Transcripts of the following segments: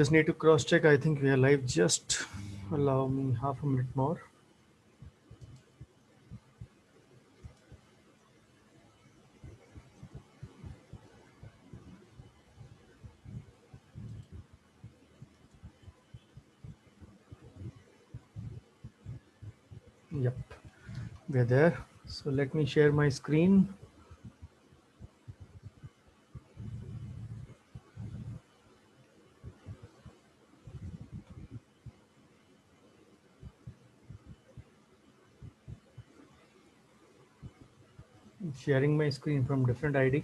Just need to cross check. I think we are live. Just allow me half a minute more. Yep, we're there. So let me share my screen. Sharing my screen from different ID.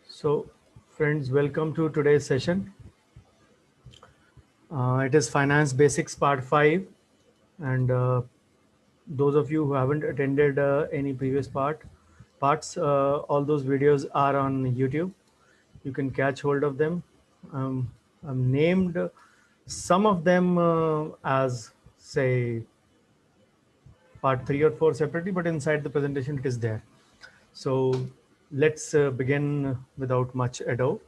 So friends, welcome to today's session. It is Finance Basics Part 5. And those of you who haven't attended any previous parts, all those videos are on YouTube. You can catch hold of them. I'm named some of them as, say, part 3 or 4 separately, but inside the presentation it is there. So let's begin without much ado.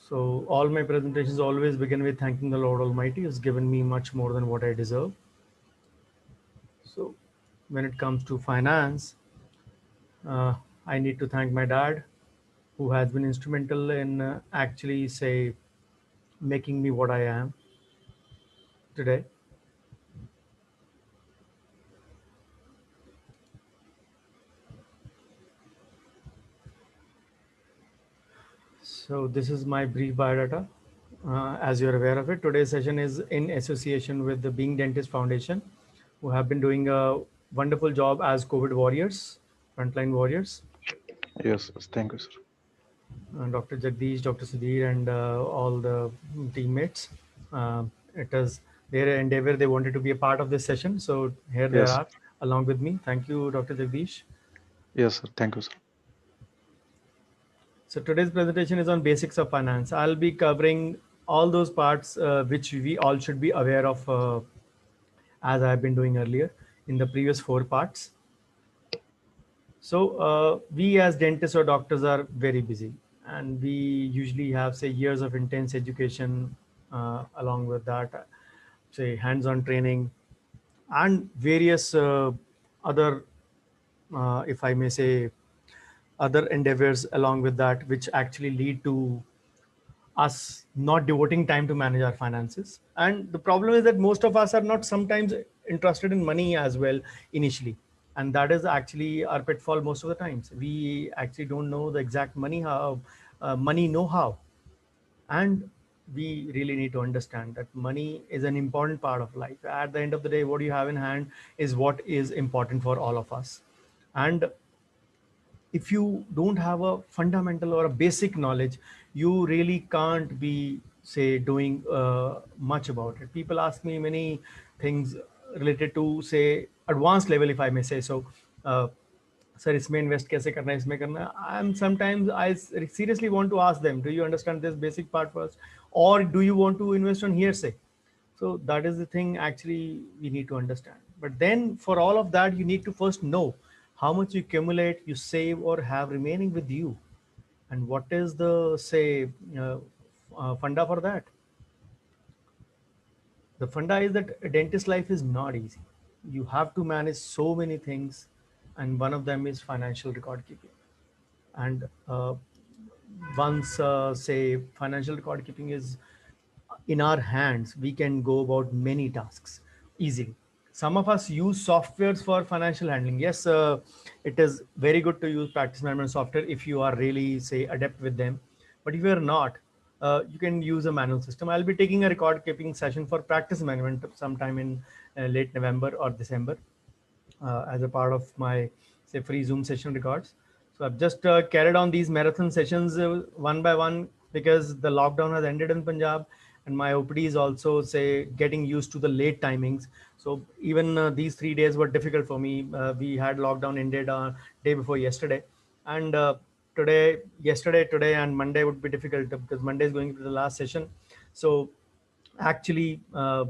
So all my presentations always begin with thanking the Lord Almighty, who's given me much more than what I deserve. So when it comes to finance, I need to thank my dad, who has been instrumental in actually, say, making me what I am today. So this is my brief biodata. As you're aware of it, today's session is in association with the Being Dentist Foundation, who have been doing a wonderful job as COVID warriors, frontline warriors. Yes, thank you, sir. Dr. Jagdish, Dr. Sudhir, and all the teammates. It is their endeavor. They wanted to be a part of this session. So here they Yes, are along with me. Thank you, Dr. Jagdish. yes, sir. Thank you, sir. So today's presentation is on basics of finance. I'll be covering all those parts which we all should be aware of, as I've been doing earlier in the previous 4 parts. So we as dentists or doctors are very busy, and we usually have, say, years of intense education, along with that, say, hands-on training and various other, if I may say, other endeavors along with that, which actually lead to us not devoting time to manage our finances. And the problem is that most of us are not sometimes interested in money as well initially. And that is actually our pitfall most of the times. We actually don't know the exact money know-how. And we really need to understand that money is an important part of life. At the end of the day, what you have in hand is what is important for all of us. And if you don't have a fundamental or a basic knowledge, you really can't be, say, doing much about it. People ask me many things related to, say, advanced level, if I may say so. Sir, इसमें invest कैसे करना है, इसमें करना है. I'm sometimes I seriously want to ask them, do you understand this basic part first, or do you want to invest on hearsay? So that is the thing actually we need to understand. But then for all of that, you need to first know how much you accumulate, you save, or have remaining with you. And what is the, say, funda for that? The funda is that a dentist life is not easy. You have to manage so many things, and one of them is financial record keeping. And once, say, financial record keeping is in our hands, we can go about many tasks easily. Some of us use softwares for financial handling. Yes, it is very good to use practice management software if you are really, say, adept with them. But if you are not, you can use a manual system. I'll be taking a record keeping session for practice management sometime in late November or December, as a part of my, say, free Zoom session records. So I've just carried on these marathon sessions one by one, because the lockdown has ended in Punjab, and my OPD is also, say, getting used to the late timings. So even these 3 days were difficult for me. We had lockdown ended day before yesterday, and today and Monday would be difficult, because Monday is going to be the last session. So actually, I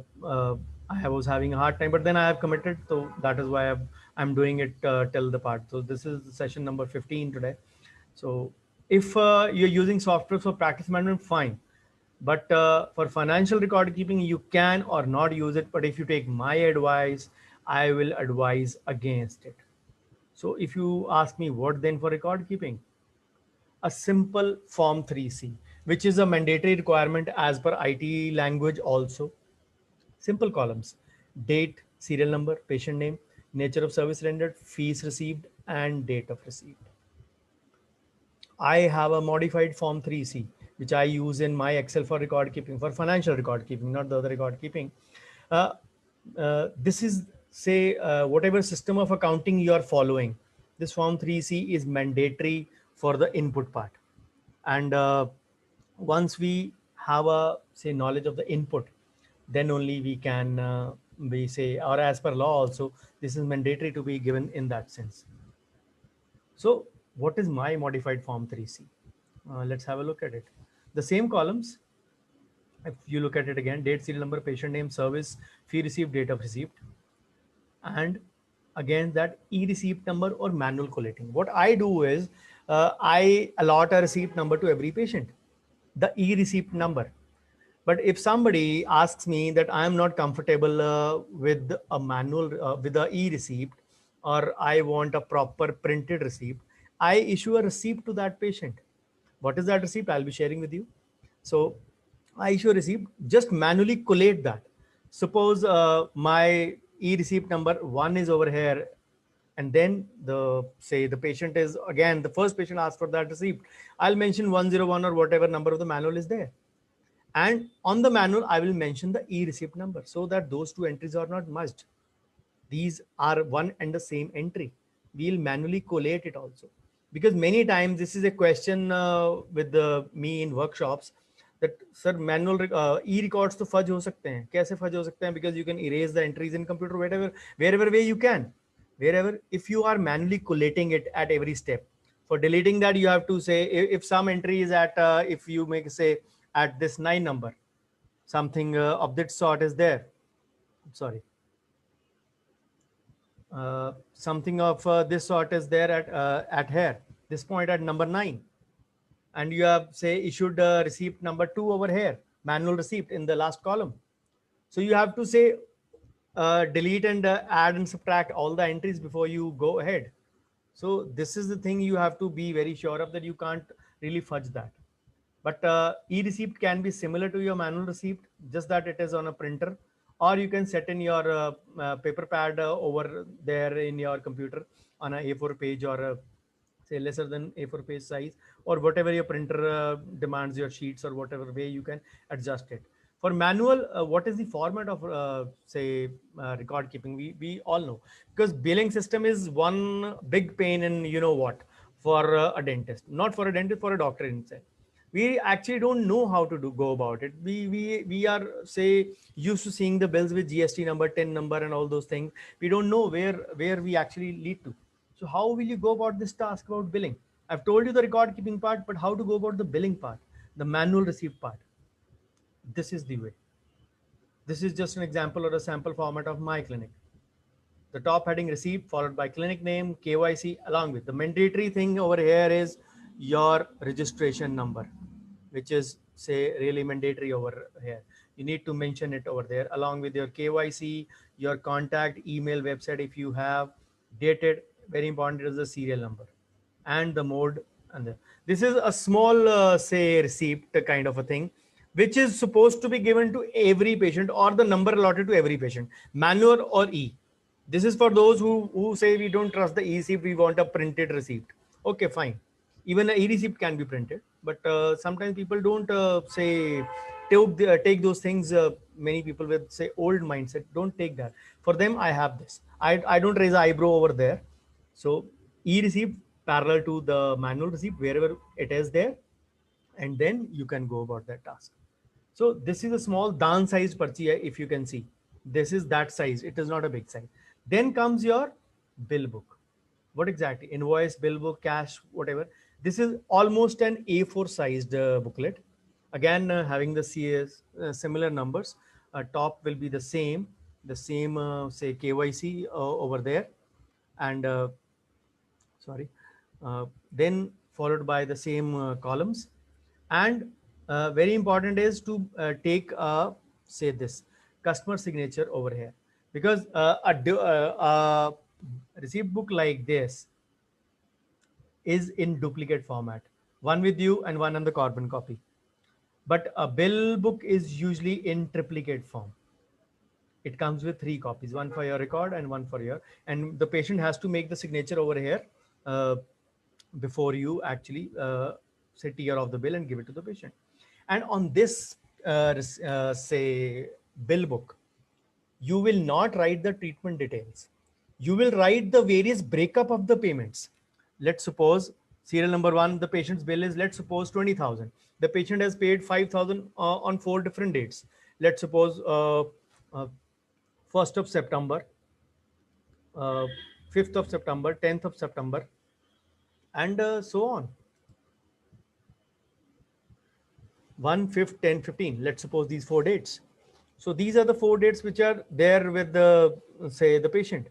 was having a hard time, but then I have committed, so that is why I'm doing it till the part. So this is session number 15 today. So if you're using software for practice management, fine. But for financial record keeping, you can or not use it. But if you take my advice, I will advise against it. So if you ask me what then for record keeping, a simple Form 3C, which is a mandatory requirement as per IT language also. Simple columns: date, serial number, patient name, nature of service rendered, fees received, and date of receipt. I have a modified Form 3C, which I use in my Excel for record keeping, for financial record keeping, not the other record keeping. Uh, this is, say, whatever system of accounting you are following, this Form 3C is mandatory for the input part. And once we have a, say, knowledge of the input, then only we can, we say, or as per law also, this is mandatory to be given in that sense. So what is my modified Form 3C? Let's have a look at it. The same columns, if you look at it again: date, serial number, patient name, service, fee received, date of receipt, and again that e-receipt number or manual collating. What I do is I allot a receipt number to every patient, the e-receipt number. But if somebody asks me that I am not comfortable with a manual, with the e-receipt, or I want a proper printed receipt, I issue a receipt to that patient. What is that receipt? I'll be sharing with you. So I issue a receipt, just manually collate that. Suppose my e-receipt number 1 is over here, and then the, say, the patient is, again, the first patient asked for that receipt. I'll mention 101 or whatever number of the manual is there. And on the manual, I will mention the e-receipt number so that those two entries are not merged. These are one and the same entry. We'll manually collate it also. Because many times this is a question with me in workshops, that sir, manual e-records to fudge ho sakte hain. Kaise fudge ho sakte hain? Because you can erase the entries in computer wherever way you can. Wherever, if you are manually collating it at every step. For deleting that, you have to say, if some entry is at, if you make, say, at this 9 number, something of that sort is there. Sorry. Something of this sort is there at here, this point at number 9, and you have, say, issued receipt number 2 over here, manual receipt in the last column. So you have to say delete and add and subtract all the entries before you go ahead. So this is the thing you have to be very sure of, that you can't really fudge that. But e-receipt can be similar to your manual receipt, just that it is on a printer, or you can set in your paper pad over there in your computer on a A4 page, or say lesser than A4 page size, or whatever your printer demands, your sheets, or whatever way you can adjust it. For manual, what is the format of, say, record keeping? We all know, because billing system is one big pain in, you know what, for a dentist, not for a dentist, for a doctor itself. We actually don't know how to go about it. We are, say, used to seeing the bills with GST number, TIN number, and all those things. We don't know where we actually lead to. So how will you go about this task about billing? I've told you the record keeping part, but how to go about the billing part, the manual receipt part? This is the way. This is just an example or a sample format of my clinic. The top heading receipt followed by clinic name, KYC, along with the mandatory thing over here is your registration number, which is, say, really mandatory over here. You need to mention it over there along with your KYC, your contact, email, website if you have, dated, very important is the serial number and the mode. And this is a small, say, receipt kind of a thing, which is supposed to be given to every patient, or the number allotted to every patient, manual or e. This is for those who say we don't trust the e-receipt, we want a printed receipt. Okay, fine. Even an e-receipt can be printed, but sometimes people don't, say, take those things. Many people with, say, old mindset don't take that. For them, I have this. I don't raise an eyebrow over there. So e-receipt parallel to the manual receipt wherever it is there, and then you can go about that task. So this is a small dan sized parchi, if you can see. This is that size. It is not a big size. Then comes your bill book. What exactly? Invoice, bill book, cash, whatever. This is almost an A4 sized booklet. Again, having the CS, similar numbers. Top will be the same, say, KYC over there. and then followed by the same columns. And very important is to take say this customer signature over here, because a receipt book like this is in duplicate format, one with you and one on the carbon copy. But a bill book is usually in triplicate form. It comes with 3 copies, one for your record and one for your, and the patient has to make the signature over here uh, before you actually say tear off the bill and give it to the patient. And on this say bill book, you will not write the treatment details. You will write the various breakup of the payments. Let's suppose serial number one, the patient's bill is, let's suppose 20,000. The patient has paid 5,000 on 4 different dates. Let's suppose uh, 1st of September, uh, 5th of September, 10th of September, and so on. 1, 5th, 10, 15. Let's suppose these 4 dates. So these are the 4 dates which are there with the, say, the patient,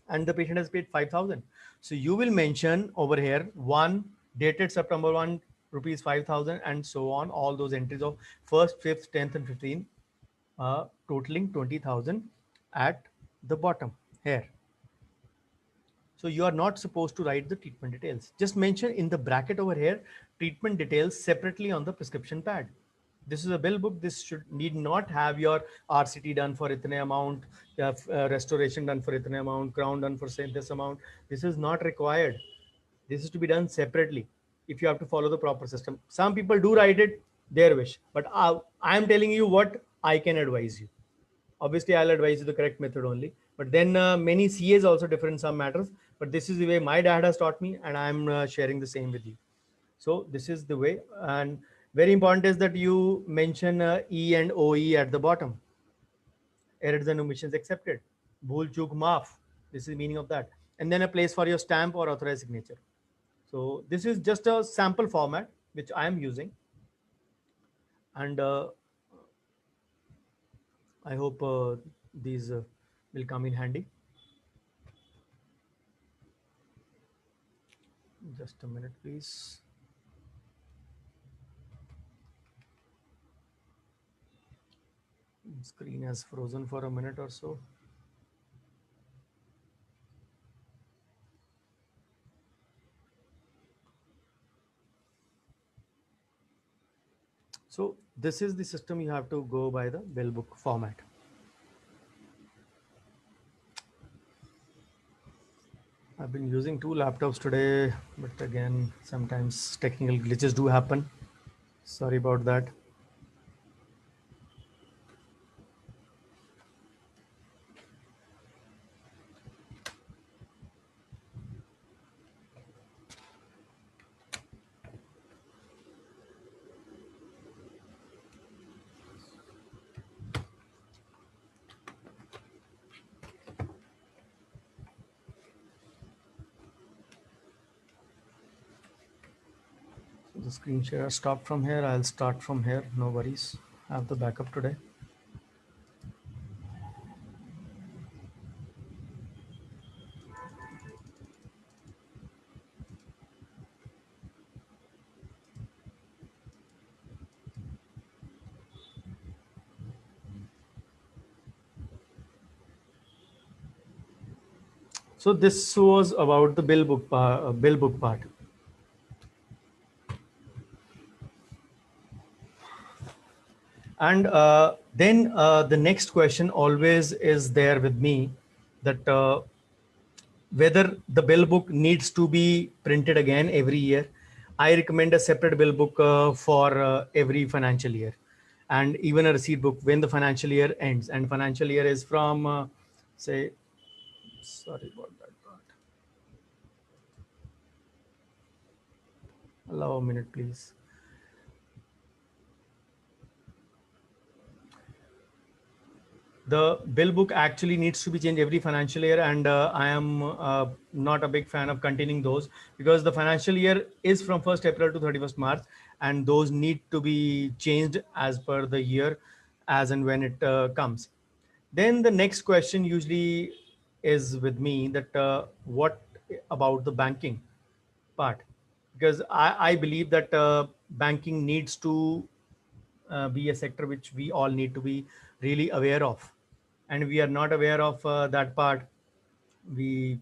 and the patient has paid 5,000. So you will mention over here one dated September 1 rupees 5,000 and so on, all those entries of 1st, 5th, 10th, and 15th, totaling 20,000 at the bottom here. So you are not supposed to write the treatment details. Just mention in the bracket over here, treatment details separately on the prescription pad. This is a bill book. This should need not have your RCT done for itne amount, restoration done for itne amount, crown done for say this amount. This is not required. This is to be done separately if you have to follow the proper system. Some people do write it, their wish, but I am telling you what I can advise you. Obviously, I'll advise you the correct method only. But then many CAs also differ in some matters. But this is the way my dad has taught me, and I'm sharing the same with you. So this is the way. And very important is that you mention E and OE at the bottom. Errors and omissions accepted. Bhool chuk maaf. This is the meaning of that. And then a place for your stamp or authorized signature. So this is just a sample format which I am using, and I hope these will come in handy. Just a minute, please. Screen has frozen for a minute or so. So this is the system you have to go by, the bill book format. I've been using 2 laptops today, but again, sometimes technical glitches do happen. Sorry about that. So the screen share stopped from here. I'll start from here. No worries. I have the backup today. So this was about the bill book part. And then the next question always is there with me, that whether the bill book needs to be printed again every year. I recommend a separate bill book for every financial year, and even a receipt book when the financial year ends. And financial year is from, say, sorry about that part. Allow a minute, please. The bill book actually needs to be changed every financial year, and I am not a big fan of continuing those, because the financial year is from 1st April to 31st March, and those need to be changed as per the year, as and when it comes. Then the next question usually is with me that what about the banking part, because I believe that banking needs to be a sector which we all need to be really aware of, and we are not aware of that part. We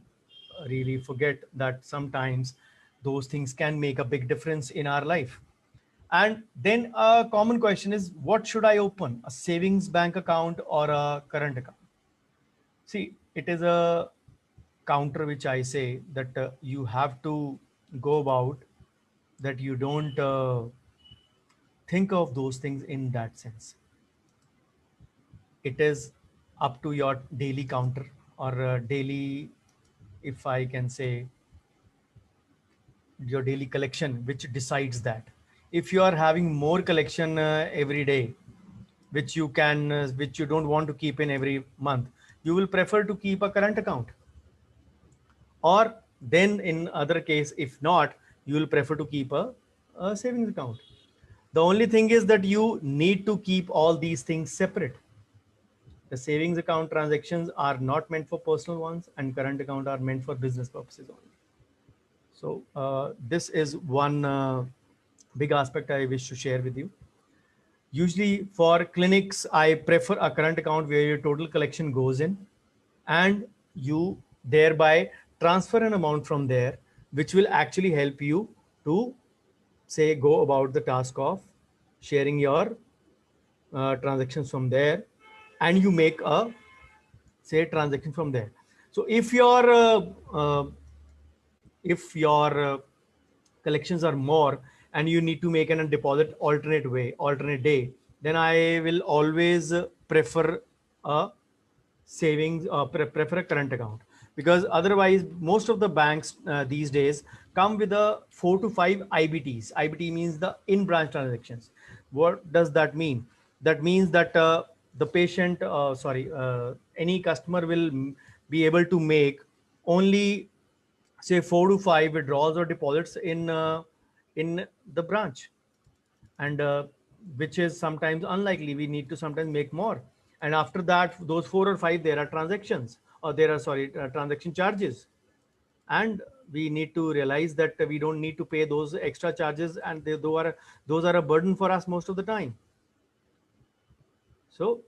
really forget that sometimes those things can make a big difference in our life. And then a common question is, what should I open, a savings bank account or a current account? See, it is a counter which I say that you have to go about, that you don't think of those things in that sense. It is up to your daily counter or daily, if I can say, your daily collection, which decides that. If you are having more collection every day, which you don't want to keep in every month, you will prefer to keep a current account. Or then in other case, if not, you will prefer to keep a savings account. The only thing is that you need to keep all these things separate. The savings account transactions are not meant for personal ones, and current account are meant for business purposes only. So this is one big aspect I wish to share with you. Usually for clinics, I prefer a current account where your total collection goes in, and you thereby transfer an amount from there, which will actually help you to say go about the task of sharing your transactions from there, and you make a say transaction from there. So if your collections are more and you need to make an a deposit alternate day, then I will always prefer a savings prefer a current account, because otherwise most of the banks these days come with a 4 to 5 IBTs. IBT means the in branch transactions. What does that mean? That means that the patient sorry any customer will be able to make only say 4 to 5 withdrawals or deposits in the branch, and which is sometimes unlikely. We need to sometimes make more, and after that, those 4 or 5, there are transactions, or there are sorry transaction charges, and we need to realize that we don't need to pay those extra charges, and those are a burden for us most of the time. So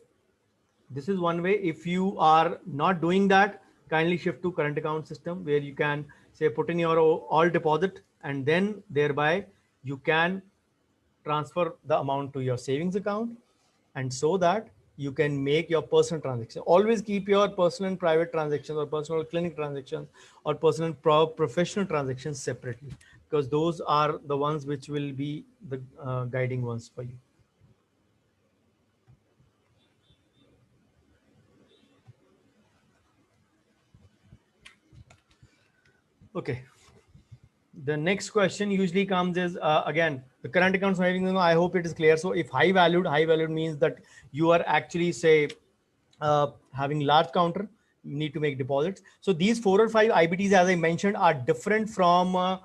this is one way. If you are not doing that, kindly shift to current account system, where you can say put in your all deposit, and then thereby you can transfer the amount to your savings account, and so that you can make your personal transaction. Always keep your personal and private transactions, or personal clinic transactions, or personal and professional transactions separately, because those are the ones which will be the guiding ones for you. Okay. The next question usually comes is again the current accounts having, I hope it is clear. So if high valued means that you are actually say having large counter, you need to make deposits. So these 4 or 5 IBTs, as I mentioned, are different from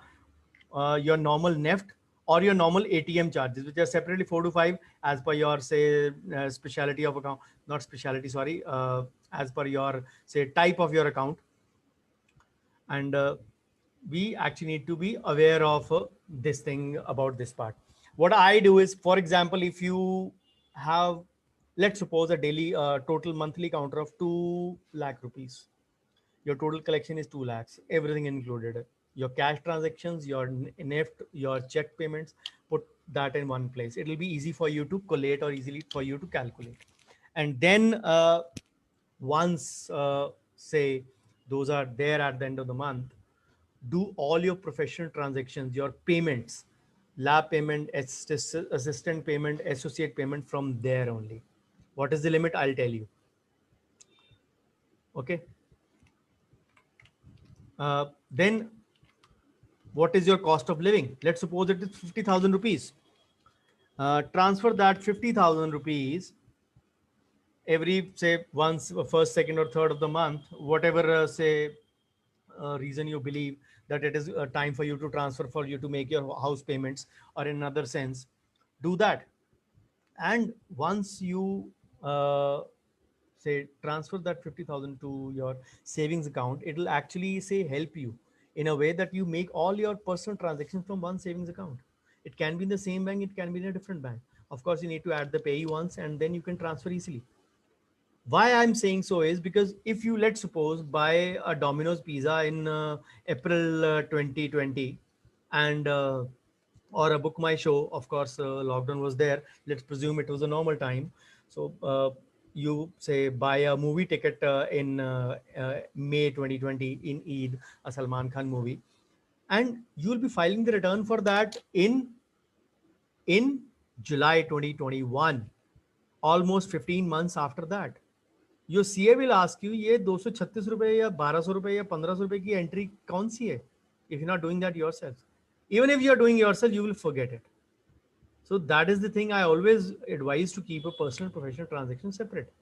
your normal NEFT or your normal ATM charges, which are separately 4 to 5 as per your say specialty of account, not specialty, sorry, as per your say type of your account. And we actually need to be aware of this thing about this part. What I do is, for example, if you have, let's suppose, a daily total monthly counter of 2 lakh rupees, your total collection is 2 lakhs, everything included, your cash transactions, your NEFT, your check payments, put that in one place. It will be easy for you to collate, or easily for you to calculate. And then once say those are there at the end of the month, do all your professional transactions, your payments, lab payment, assistant payment, associate payment from there only. What is the limit? I'll tell you. Okay. Then what is your cost of living? Let's suppose it is 50,000 rupees. Transfer that 50,000 rupees every say once, first, second, or third of the month, whatever say reason you believe that it is time for you to transfer, for you to make your house payments, or in another sense, do that. And once you say transfer that 50,000 to your savings account, it'll actually say help you in a way that you make all your personal transactions from one savings account. It can be in the same bank, it can be in a different bank. Of course, you need to add the payee once and then you can transfer easily. Why I'm saying so is because if you, let's suppose, buy a Domino's pizza in April 2020 and or a Book My Show, of course, lockdown was there. Let's presume it was a normal time. So you say buy a movie ticket in May 2020 in Eid, a Salman Khan movie, and you will be filing the return for that in July 2021, almost 15 months after that. Your CA will ask you ये 236 रुपए या 1200 रुपए या 1500 रुपए की entry कौन सी है, if you're not doing that yourself. Even if you're doing yourself, you will forget it. So that is the thing I always advise, to keep a personal professional transaction separate.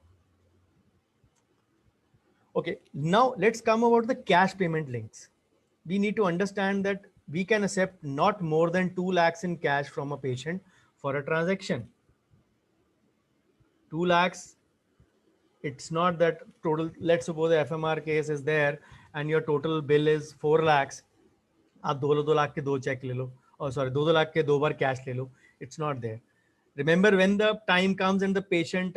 Okay, now let's come about the cash payment links. We need to understand that we can accept not more than 2 lakhs in cash from a patient for a transaction. 2 lakhs, it's not that total. Let's suppose the FMR case is there and your total bill is 4 lakhs. आप 2 लाख के 2 check ले लो, और sorry 2 lakh के 2 बार cash ले लो. It's not there. Remember, when the time comes and the patient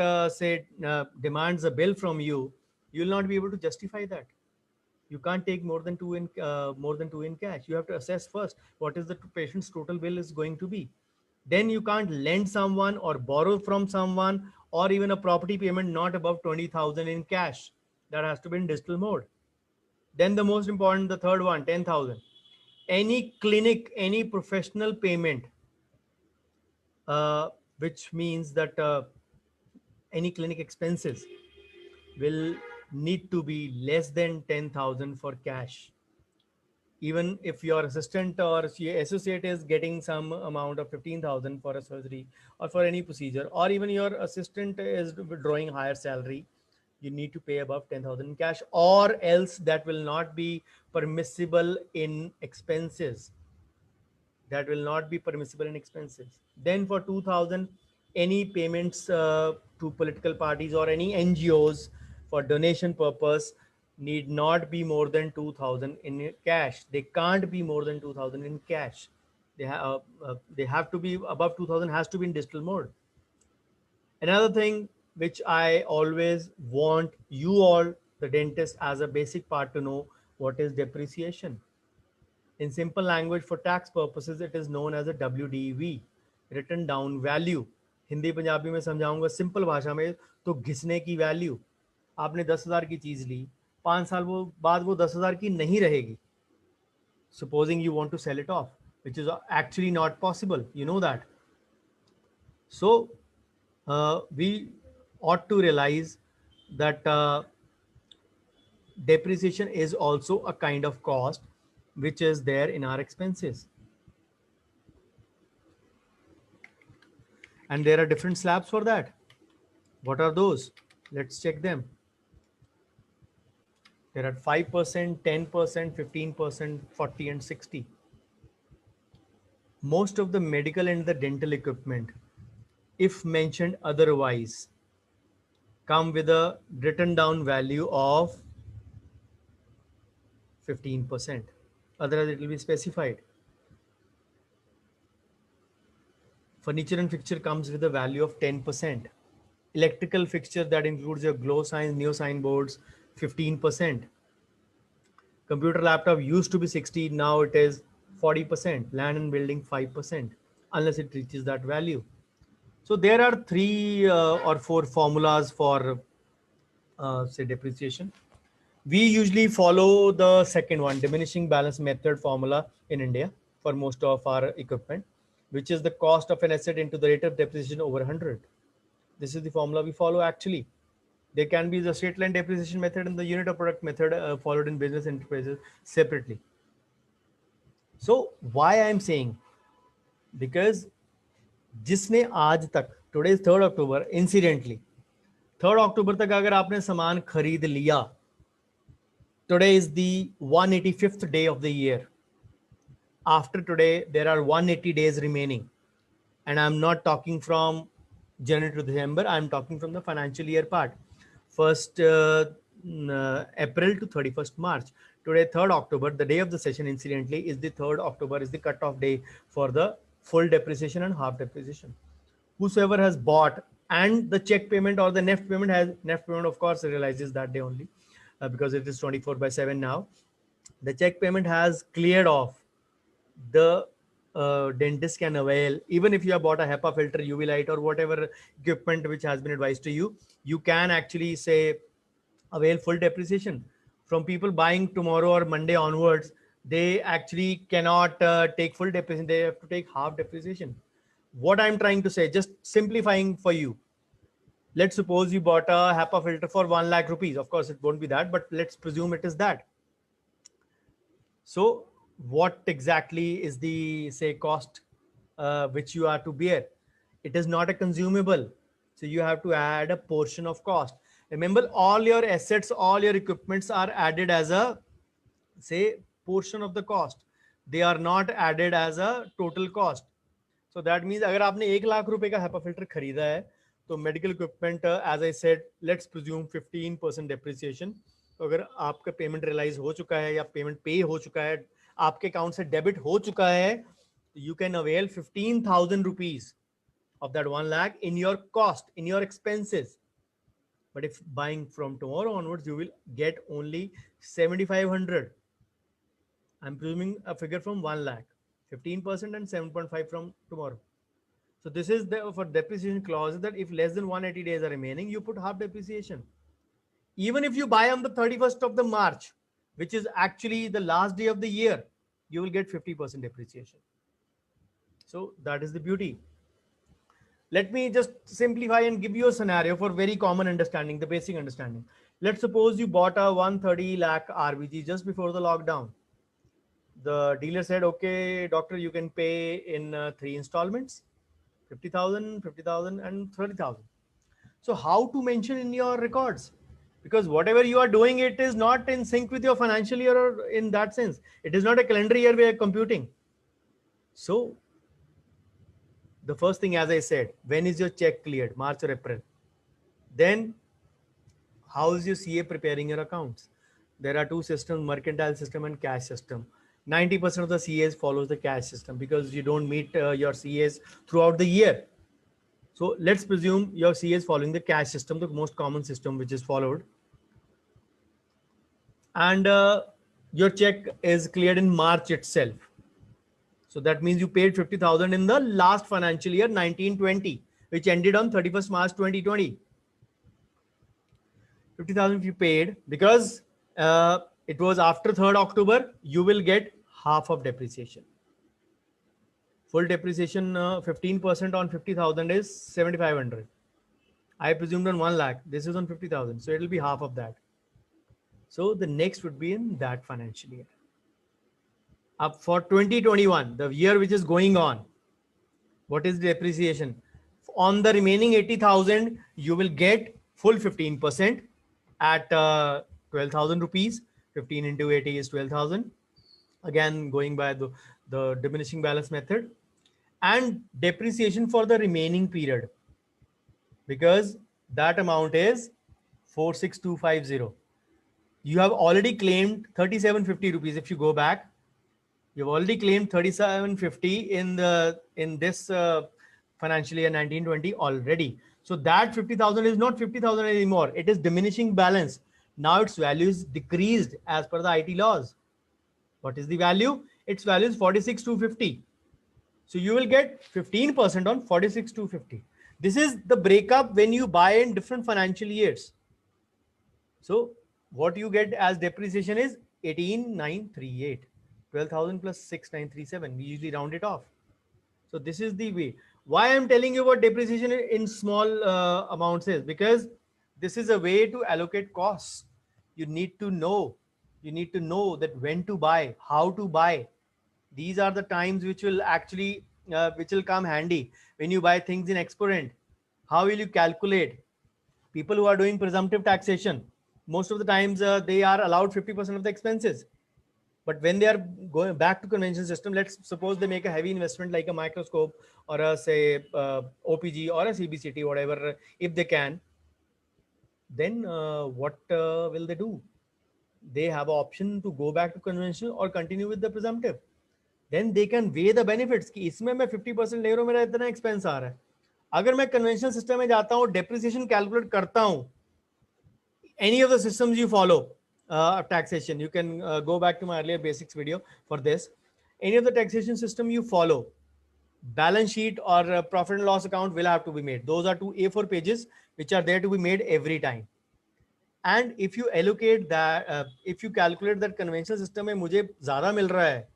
demands a bill from you, you will not be able to justify that. You can't take more than two in cash. You have to assess first what is the patient's total bill is going to be. Then you can't lend someone or borrow from someone, or even a property payment not above 20,000 in cash. That has to be in digital mode. Then the most important, the third one, 10,000. Any clinic, any professional payment, which means that any clinic expenses will need to be less than 10,000 for cash. Even if your assistant or your associate is getting some amount of 15,000 for a surgery or for any procedure, or even your assistant is drawing higher salary, you need to pay above 10,000 in cash, or else that will not be permissible in expenses. That will not be permissible in expenses. Then for 2,000, any payments to political parties or any NGOs for donation purpose need not be more than 2,000 in cash. They can't be more than 2,000 in cash. They have to be above 2,000, has to be in digital mode. Another thing which I always want you all, the dentist, as a basic part to know, what is depreciation. In simple language, for tax purposes, it is known as a WDV, written down value. Hindi Punjabi में समझाऊंगा simple भाषा में, तो घिसने की value. आपने 10,000 की चीज ली, 5 साल वो बाद वो 10,000 की नहीं रहेगी. Supposing you want to sell it off, which is actually not possible. You know that. So we ought to realize that depreciation is also a kind of cost which is there in our expenses. And there are different slabs for that. What are those? Let's check them. There are 5%, 10%, 15%, 40 and 60. Most of the medical and the dental equipment, if mentioned otherwise, come with a written down value of 15%. Otherwise, it will be specified. Furniture and fixture comes with a value of 10%. Electrical fixture, that includes your glow signs, neo sign boards, 15%. Computer laptop used to be 60, now it is 40%. Land and building 5%, unless it reaches that value. So there are 3 or 4 formulas for say depreciation. We usually follow the second one, diminishing balance method formula in India for most of our equipment, which is the cost of an asset into the rate of depreciation over 100. This is the formula we follow actually. There can be the straight line depreciation method and the unit of product method followed in business enterprises separately. So why I'm saying, because जिसने आज तक, today is 3rd October, incidentally 3rd October तक अगर आपने सामान खरीद लिया, today is the 185th day of the year. After today, there are 180 days remaining. And I'm not talking from January to December, I'm talking from the financial year part. 1st April to 31st March. Today, 3rd October, the day of the session, incidentally, is the 3rd October is the cutoff day for the full depreciation and half depreciation. Whosoever has bought and the check payment or the NEFT payment of course realizes that day only, because it is 24/7 now. The check payment has cleared off. The dentist can avail, even if you have bought a HEPA filter, UV light, or whatever equipment which has been advised to you, you can actually say avail full depreciation. From people buying tomorrow or Monday onwards, they actually cannot take full depreciation. They have to take half depreciation. What I'm trying to say, just simplifying for you. Let's suppose you bought a HEPA filter for 1 lakh rupees. Of course, it won't be that, but let's presume it is that. So what exactly is the, say, cost which you are to bear? It is not a consumable. So you have to add a portion of cost. Remember, all your assets, all your equipments are added as a, say, portion of the cost. They are not added as a total cost. So that means अगर आपने 1 लाख रुपए का HEPA filter खरीदा है, तो medical equipment, as I said, let's presume 15% depreciation. तो अगर आपका पेमेंट रियलाइज हो चुका है या पेमेंट पे हो चुका है, आपके अकाउंट से डेबिट हो चुका है, you can avail 15,000 rupees of that 1 lakh in your cost, in your expenses. But if buying from tomorrow onwards, you will get only 7,500. I'm presuming a figure from 1 lakh, 15% and 7.5 from tomorrow. So this is the for depreciation clause, that if less than 180 days are remaining, you put half depreciation. Even if you buy on the 31st of the March, which is actually the last day of the year, you will get 50% depreciation. So that is the beauty. Let me just simplify and give you a scenario for very common understanding, the basic understanding. Let's suppose you bought a 130 lakh RBG just before the lockdown. The dealer said, okay, doctor, you can pay in 3 installments, 50,000, 50,000 and 30,000. So how to mention in your records? Because whatever you are doing, it is not in sync with your financial year, or in that sense, it is not a calendar year we are computing. So the first thing, as I said, when is your check cleared? March or April? Then how is your CA preparing your accounts? There are two systems, mercantile system and cash system. 90% of the CAs follows the cash system because you don't meet your CAs throughout the year. So let's presume your CA is following the cash system, the most common system which is followed. And your check is cleared in March itself. So that means you paid 50,000 in the last financial year, 1920, which ended on 31st March 2020. 50,000 you paid because it was after 3rd October, you will get half of depreciation. Full depreciation, 15% on 50,000 is 7,500. I presumed on 1 lakh. This is on 50,000. So it will be half of that. So the next would be in that financial year. Up for 2021, the year which is going on, what is the depreciation? On the remaining 80,000, you will get full 15% at 12,000 rupees. 15 into 80 is 12,000. Again, going by the diminishing balance method. And depreciation for the remaining period, because that amount is 46250. You have already claimed 3750 rupees. If you go back, you've already claimed 3750 in this financial year 1920 already. So that 50,000 is not 50,000 anymore. It is diminishing balance. Now its value is decreased as per the IT laws. What is the value? Its value is 46,250. So you will get 15% on 46,250. This is the breakup when you buy in different financial years. So what you get as depreciation is 18,938. 12,000 plus 6,937. We usually round it off. So this is the way. Why I'm telling you about depreciation in small amounts is because this is a way to allocate costs. You need to know. You need to know that when to buy, how to buy. These are the times which will actually which will come handy when you buy things in exponent. How will you calculate? People who are doing presumptive taxation, most of the times they are allowed 50% of the expenses. But when they are going back to conventional system, let's suppose they make a heavy investment like a microscope or a, say, OPG or a CBCT, whatever, if they can. then what will they do? They have an option to go back to conventional or continue with the presumptive. Then they can weigh the benefits कि इसमें मैं 50% ले रहा हूँ, मेरा इतना expense आ रहा है. अगर मैं कन्वेंशनल सिस्टम में जाता हूँ, डेप्रिसिएशन कैलकुलेट करता हूँ, any of the systems you follow of taxation, you can go back to my earlier basics video for this. Any of the taxation system you follow, balance sheet or profit and loss account will have to be made. Those are two A4 pages which are there to be made every time. And if you allocate that, if you calculate that conventional system में मुझे ज़्यादा मिल रहा है,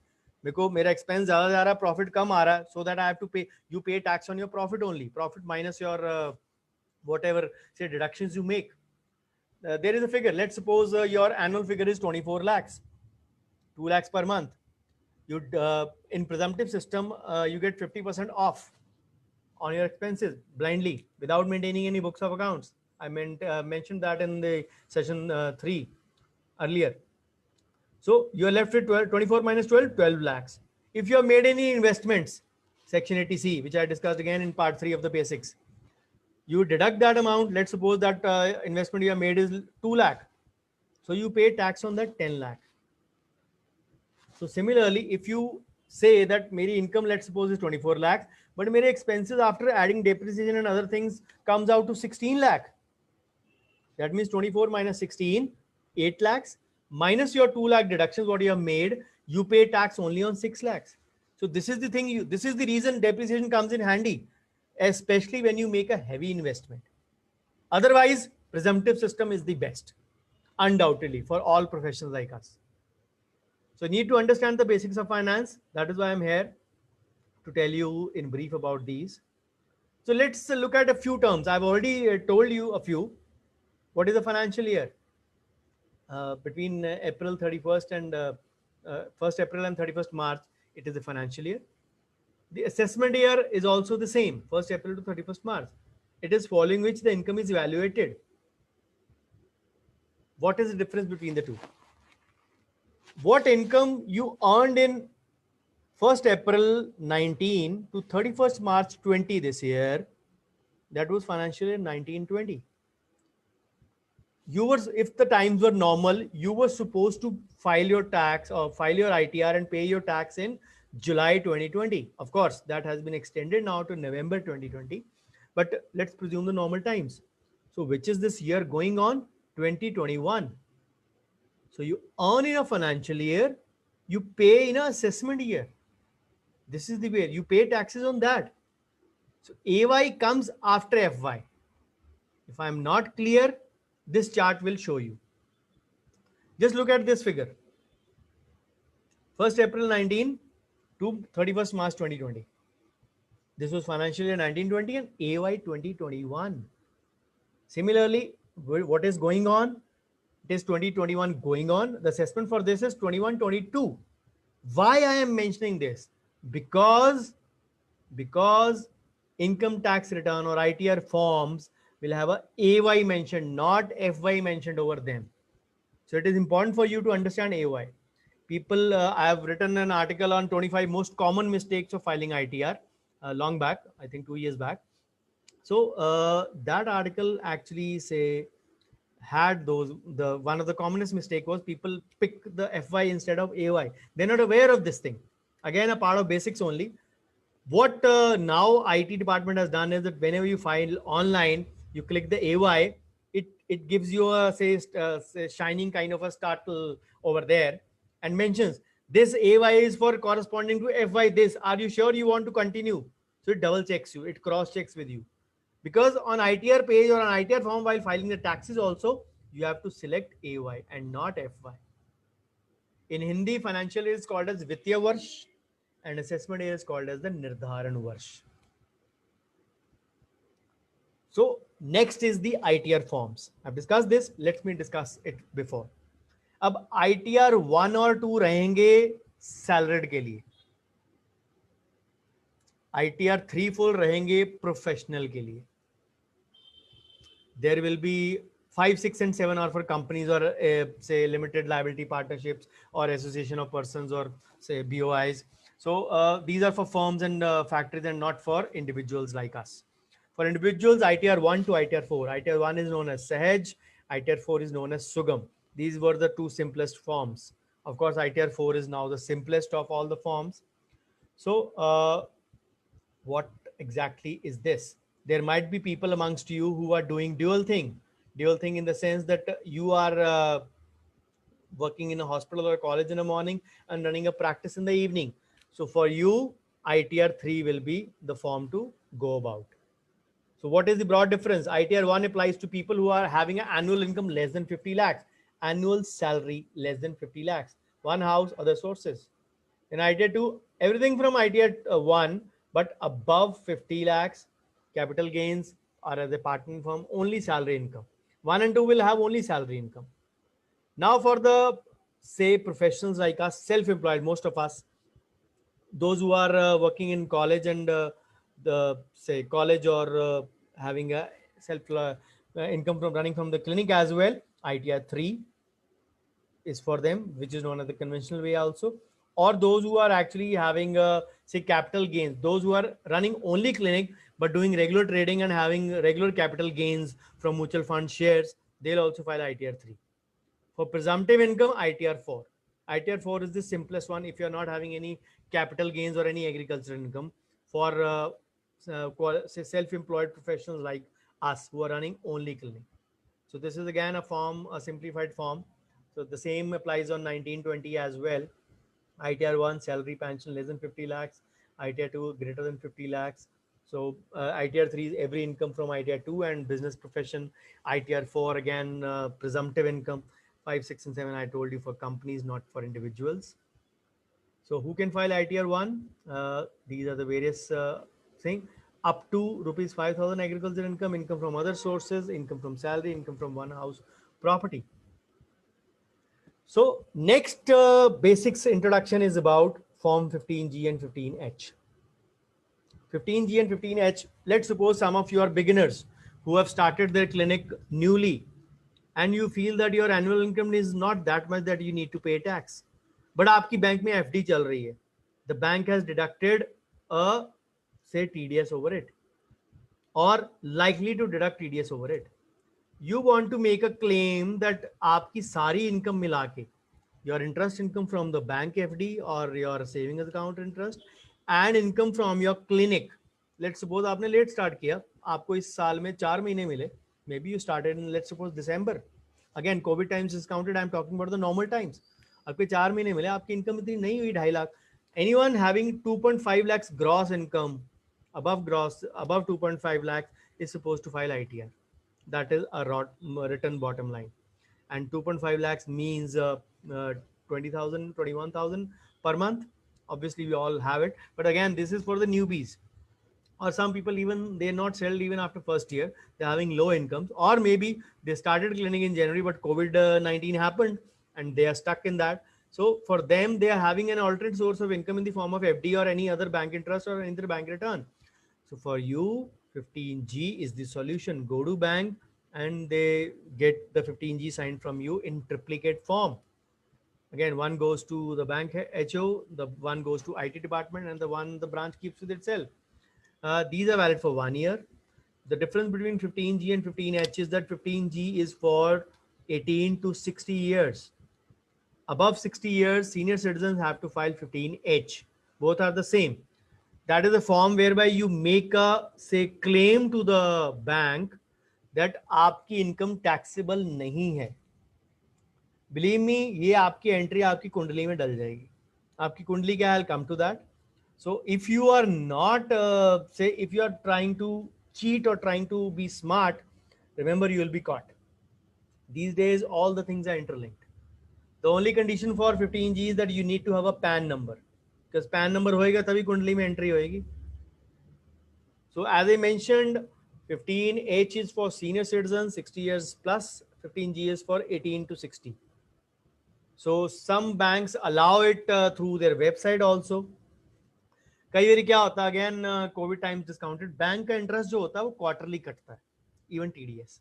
मेरे को मेरा expense ज़्यादा जा रहा है, profit कम आ रहा है, so that I have to pay, you pay tax on your profit only, profit minus your whatever say deductions you make. There is a figure. Let's suppose your annual figure is 24 lakhs, 2 lakhs per month. You in presumptive system you get 50% off on your expenses blindly without maintaining any books of accounts. I mentioned that in the session 3 earlier. So you are left with 24 minus 12, 12 lakhs. If you have made any investments, section 80C, which I discussed again in part 3 of the basics, you deduct that amount. Let's suppose that investment you have made is 2 lakh. So you pay tax on that 10 lakh. So similarly, if you say that my income, let's suppose, is 24 lakhs, but my expenses after adding depreciation and other things comes out to 16 lakh. That means 24 minus 16, 8 lakhs, minus your 2 lakh deductions, what you have made, you pay tax only on 6 lakhs. So this is the thing, this is the reason depreciation comes in handy, especially when you make a heavy investment. Otherwise, presumptive system is the best, undoubtedly, for all professionals like us. So you need to understand the basics of finance. That is why I'm here to tell you in brief about these. So let's look at a few terms. I've already told you a few. What is the financial year? Between April 31st and 1st April and 31st March, it is the financial year. The assessment year is also the same, 1st April to 31st March. It is following which the income is evaluated. What is the difference between the two? What income you earned in 1st April 19 to 31st March 20 this year, that was financial year 1920. You were, if the times were normal, you were supposed to file your tax or file your ITR and pay your tax in July 2020. Of course, that has been extended now to November 2020. But let's presume the normal times. So which is this year going on? 2021. So you earn in a financial year, you pay in an assessment year. This is the way you pay taxes on that. So AY comes after FY. If I'm not clear, this chart will show you. Just look at this figure. 1st April 19 to 31st March 2020. This was financial year 1920 and AY 2021. Similarly, what is going on? It is 2021 going on. The assessment for this is 21-22. Why I am mentioning this? Because income tax return or ITR forms will have a AY mentioned, not FY mentioned over them. So it is important for you to understand AY. People, I have written an article on 25 most common mistakes of filing ITR long back, I think 2 years back. So that article actually had those, the one of the commonest mistake was people pick the FY instead of AY. They're not aware of this thing. Again, a part of basics only. What now IT department has done is that whenever you file online, you click the AY, it gives you a say shining kind of a startle over there and mentions this AY is for corresponding to FY this. Are you sure you want to continue? So it double checks you, it cross checks with you. Because on ITR page or on ITR form while filing the taxes also, you have to select AY and not FY. In Hindi, financial year is called as Vitya Varsh and assessment year is called as the Nirdharan Varsh. So next is the ITR forms. I've discussed this. Let me discuss it before. अब ITR 1 और 2 रहेंगे salaried के लिए, ITR 3, 4 रहेंगे professional के लिए. There will be 5, 6 and 7 are for companies or say limited liability partnerships or association of persons or say BOIs. So these are for firms and factories and not for individuals like us. For individuals, ITR 1 to ITR 4. ITR 1 is known as Sahaj, ITR 4 is known as Sugam. These were the two simplest forms. Of course, ITR 4 is now the simplest of all the forms. So, what exactly is this? There might be people amongst you who are doing dual thing in the sense that you are working in a hospital or a college in the morning and running a practice in the evening. So for you, ITR 3 will be the form to go about. So what is the broad difference? ITR 1 applies to people who are having an annual income less than 50 lakhs, annual salary less than 50 lakhs, one house, other sources. In ITR 2, everything from ITR 1, but above 50 lakhs, capital gains are as a partner firm, only salary income. 1 and 2 will have only salary income. Now for the, say, professionals like us, self-employed, most of us, those who are working in college and the, say, college or having a self income from running from the clinic as well, ITR 3 is for them, which is known as the conventional way also. Or those who are actually having say capital gains, those who are running only clinic but doing regular trading and having regular capital gains from mutual fund shares, they'll also file ITR 3. For presumptive income, ITR 4. ITR 4 is the simplest one if you're not having any capital gains or any agricultural income. For say self-employed professionals like us who are running only clinic. So this is again a form, a simplified form. So the same applies on 1920 as well. ITR 1, salary pension less than 50 lakhs. ITR 2, greater than 50 lakhs. So ITR 3 is every income from ITR 2 and business profession. ITR 4, again, presumptive income. 5, 6, and 7, I told you, for companies, not for individuals. So who can file ITR 1? These are the various things. Up to rupees 5,000 agricultural income, income from other sources, income from salary, income from one house property. So next basics introduction is about Form 15G and 15H. 15G and 15H, let's suppose some of you are beginners who have started their clinic newly and you feel that your annual income is not that much that you need to pay tax. But आपकी bank में FD चल रही है. The bank has deducted a, say, TDS over it, or likely to deduct TDS over it. You want to make a claim that आपकी सारी income मिला के, your interest income from the bank FD or your savings account interest and income from your clinic. Let's suppose आपने late start किया, आपको इस साल में 4 महीने मिले. Maybe you started in, let's suppose, December. Again, COVID times is counted. I'm talking about the normal times. आपके 4 महीने मिले, आपकी income इतनी नहीं हुई 2.5 lakh. Anyone having 2.5 lakhs gross income, above 2.5 lakhs, is supposed to file ITR. That is a written bottom line. And 2.5 lakhs means 20,000, 21,000 per month. Obviously, we all have it. But again, this is for the newbies. Or some people, even they're not settled even after first year. They're having low incomes. Or maybe they started clinic in January, but COVID-19 happened and they are stuck in that. So for them, they are having an alternate source of income in the form of FD or any other bank interest or any other bank return. So for you, 15G is the solution. Go to bank and they get the 15G signed from you in triplicate form. Again, one goes to the bank HO, the one goes to IT department, and the branch keeps with itself. These are valid for 1 year. The difference between 15G and 15H is that 15G is for 18 to 60 years. Above 60 years, senior citizens have to file 15H. Both are the same. That is a form whereby you make a, say, claim to the bank that आपकी income taxable नहीं है. Believe me, ये आपकी entry आपकी कुंडली में डल जाएगी. आपकी कुंडली क्या है? I'll come to that. So if you are not, say, if you are trying to cheat or trying to be smart, remember you will be caught. These days, all the things are interlinked. The only condition for 15G is that you need to have a PAN number, because PAN number होएगा तभी कुंडली में entry होएगी. So as I mentioned, 15H is for senior citizens, 60 years plus. 15G is for 18 to 60. So some banks allow it through their website also. कई बार क्या होता है, again covid times discounted, bank का इंटरेस्ट जो होता है वो क्वार्टरली कटता है, even TDS.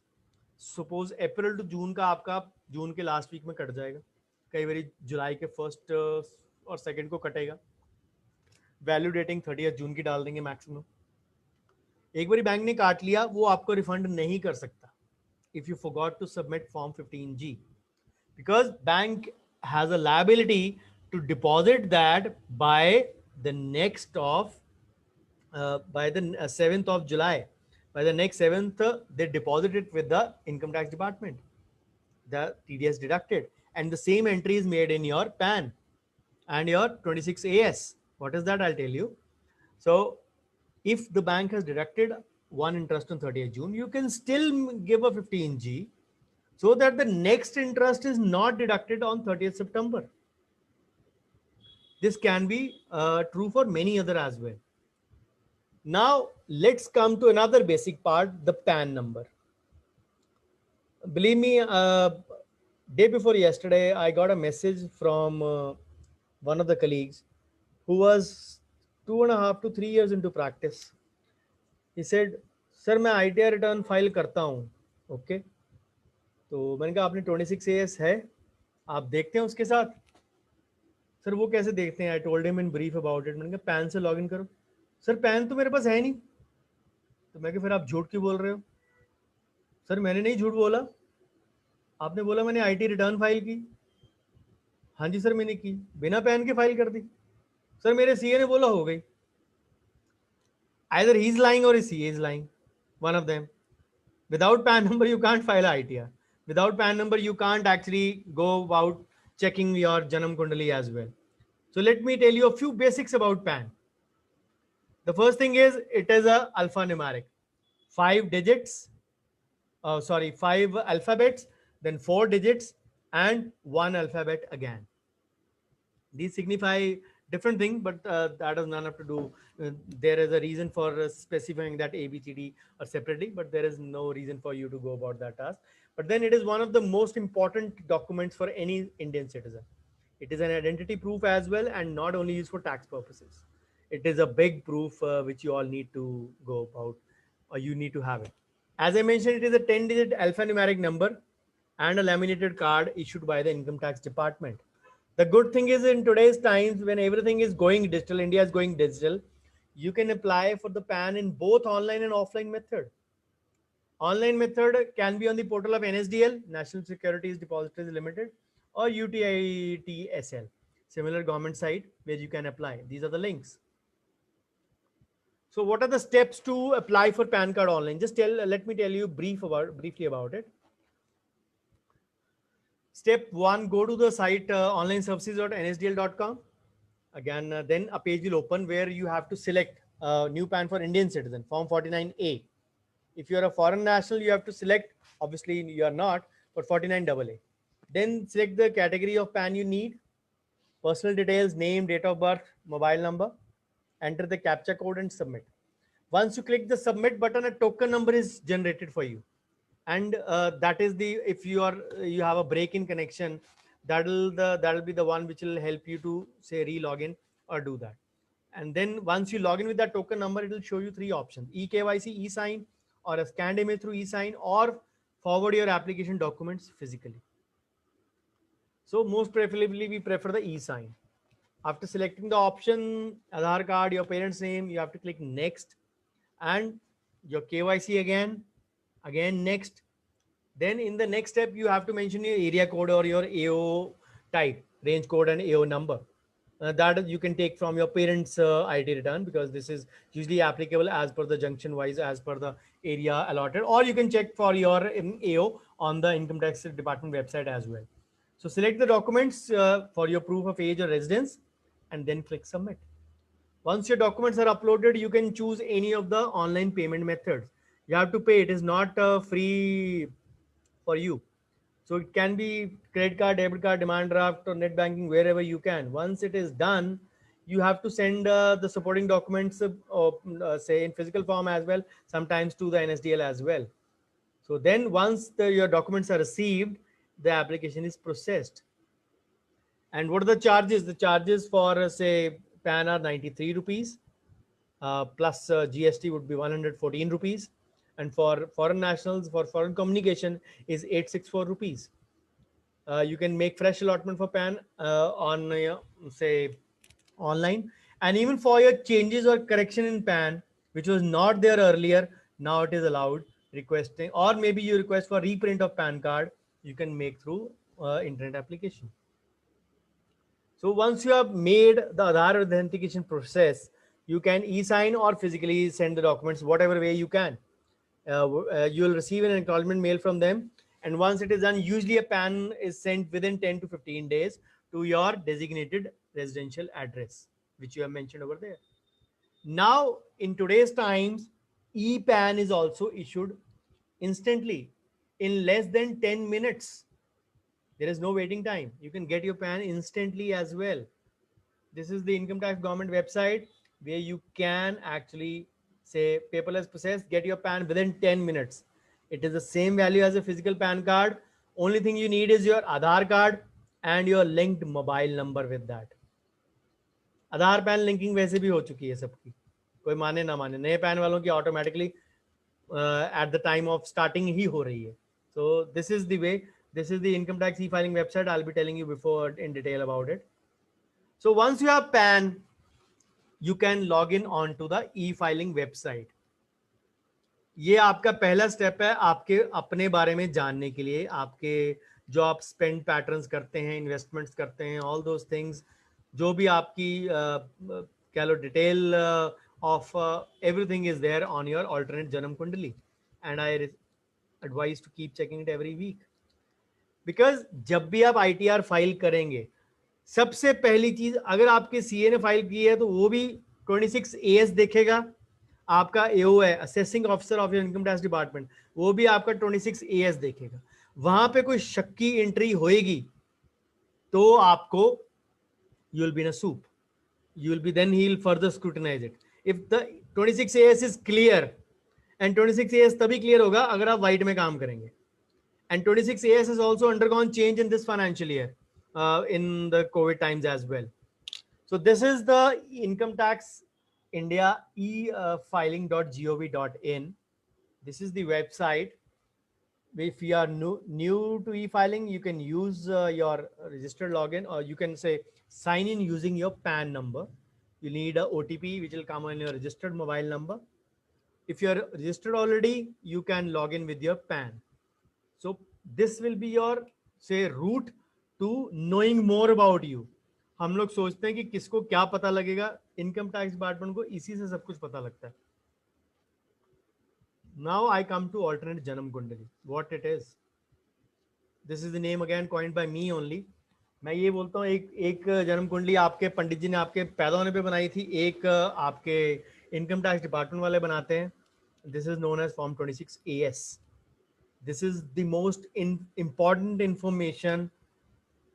Suppose April to June का आपका जून के लास्ट वीक में कट जाएगा, कई बार जुलाई के फर्स्ट और सेकंड को कटेगा. वैल्यू डेटिंग 30 जून की डाल देंगे मैक्सिमम. एक बार बैंक ने काट लिया, वो आपको रिफंड नहीं कर सकता if you forgot to submit form 15G, because bank has a liability to deposit that by the next of by the 7th of July. By the next 7th, they deposit it with the income tax department, the TDS deducted, and the same entry is made in your PAN and your 26AS. What is that? I'll tell you. So if the bank has deducted one interest on 30th June, you can still give a 15G so that the next interest is not deducted on 30th September. This can be true for many other as well. Now let's come to another basic part, the PAN number. Believe me, day before yesterday, I got a message from one of the colleagues who was 2.5 to 3 years into practice. He said, sir मैं ITR return file करता हूँ. Okay, तो मैंने कहा आपने 26AS है, आप देखते हैं उसके साथ. सर वो कैसे देखते हैं? I told him in brief about it. मैंने कहा पैन से लॉगिन करो. सर पैन तो मेरे पास है नहीं. तो मैं कहा फिर आप झूठ क्यों बोल रहे हो? सर मैंने नहीं झूठ बोला, आपने बोला मैंने IT रिटर्न फाइल की. हाँ जी सर मैंने की, बिना पैन के फाइल कर दी. सर मेरे CA ने बोला हो गई. Either he's lying or his CA is lying, one of them. Without PAN number you can't file a ITR. Without PAN number you can't actually go about checking your Janam Kundali as well. So let me tell you a few basics about PAN. The first thing is it is a alphanumeric, 5 alphabets, then 4 digits and one alphabet again. These signify different thing, but that has none to do. There is a reason for specifying that ABCD or separately, but there is no reason for you to go about that task. But then it is one of the most important documents for any Indian citizen. It is an identity proof as well, and not only used for tax purposes. It is a big proof which you all need to go about, or you need to have it. As I mentioned, it is a 10-digit alphanumeric number and a laminated card issued by the income tax department. The good thing is in today's times when everything is going digital, India is going digital, you can apply for the PAN in both online and offline method. Online method can be on the portal of NSDL, National Securities Depositories Limited, or UTITSL, similar government site where you can apply. These are the links. So what are the steps to apply for PAN card online? Let me tell you briefly about it. Step 1, go to the site onlineservices.nsdl.com. Again, then a page will open where you have to select new PAN for Indian citizen, form 49A. If you're a foreign national, you have to select, obviously you are not, but 49AA. Then select the category of PAN you need, personal details, name, date of birth, mobile number, enter the CAPTCHA code and submit. Once you click the submit button, a token number is generated for you. And that is if you have a break in connection, that'll be the one which will help you to say re-login or do that. And then once you log in with that token number, it will show you 3 options: eKYC, e-sign, or a scanned image through e-sign, or forward your application documents physically. So most preferably we prefer the e-sign. After selecting the option Aadhaar card, your parents' name, you have to click next, and your KYC again next. Then in the next step you have to mention your area code or your AO type, range code and AO number. That you can take from your parents' IT return, because this is usually applicable as per the junction wise, as per the area allotted, or you can check for your AO on the income tax department website as well. So select the documents for your proof of age or residence and then click submit. Once your documents are uploaded, you can choose any of the online payment methods. You have to pay. It is not free for you. So it can be credit card, debit card, demand draft, or net banking, wherever you can. Once it is done, you have to send the supporting documents, say in physical form as well, sometimes to the NSDL as well. So then once your documents are received, the application is processed. And what are the charges? The charges for say PAN are 93 rupees, plus GST would be 114 rupees. And for foreign nationals, for foreign communication is 864 rupees. You can make fresh allotment for PAN on say online, and even for your changes or correction in PAN, which was not there earlier. Now it is allowed requesting, or maybe you request for reprint of PAN card, you can make through internet application. So once you have made the Aadhaar authentication process, you can e-sign or physically send the documents, whatever way you can. You will receive an acknowledgement mail from them, and once it is done, usually a PAN is sent within 10 to 15 days to your designated residential address, which you have mentioned over there. Now, in today's times, e-PAN is also issued instantly in less than 10 minutes. There is no waiting time. You can get your PAN instantly as well. This is the income tax government website where you can actually say paperless process, get your PAN within 10 minutes. It is the same value as a physical PAN card. Only thing you need is your Aadhaar card and your linked mobile number with that. Aadhaar pan linking वैसे भी हो चुकी है सबकी, कोई माने ना माने, नए पैन वालों की automatically at the time of starting ही हो रही है. So this is the way, this is the income tax e filing website. I will be telling you before in detail about it. So once you have PAN, you can log in onto the e-filing website. ये आपका पहला step है आपके अपने बारे में जानने के लिए, आपके जो आप स्पेंड पैटर्न्स करते हैं, इन्वेस्टमेंट्स करते हैं, ऑल दोज थिंग्स, जो भी आपकी कह लो detail of everything is there on your alternate जन्म कुंडली, and I advise to keep checking it every week. Because जब भी आप ITR फाइल करेंगे, सबसे पहली चीज, अगर आपके CA ने फाइल की है तो वो भी 26 AS देखेगा. आपका AO है, assessing officer of your income tax department, वो भी आपका 26 AS देखेगा. वहां पे कोई शक की एंट्री होएगी तो आपको you will be in a soup. You will be, then he will further scrutinize it. If the 26 AS is clear, and 26 AS तभी clear होगा अगर आप white में काम करेंगे. And 26 AS has also undergone change in this financial year, in the COVID times as well. So this is the Income Tax India e-filing.gov.in. This is the website. If you are new to e-filing, you can use your registered login, or you can say sign in using your PAN number. You need a OTP which will come on your registered mobile number. If you are registered already, you can log in with your PAN. So this will be your say route to knowing more about you. हम लोग सोचते हैं कि किसको क्या पता लगेगा, income tax department को इसी से सब कुछ पता लगता है. Now I come to alternate Janam Kundali. What it is? This is the name again coined by me only. मैं ये बोलता हूँ एक जन्म कुंडली आपके पंडित जी ने आपके पैदा होने पे बनाई थी, एक आपके इनकम टैक्स डिपार्टमेंट वाले बनाते हैं. This is known as form 26 AS. This is the most important information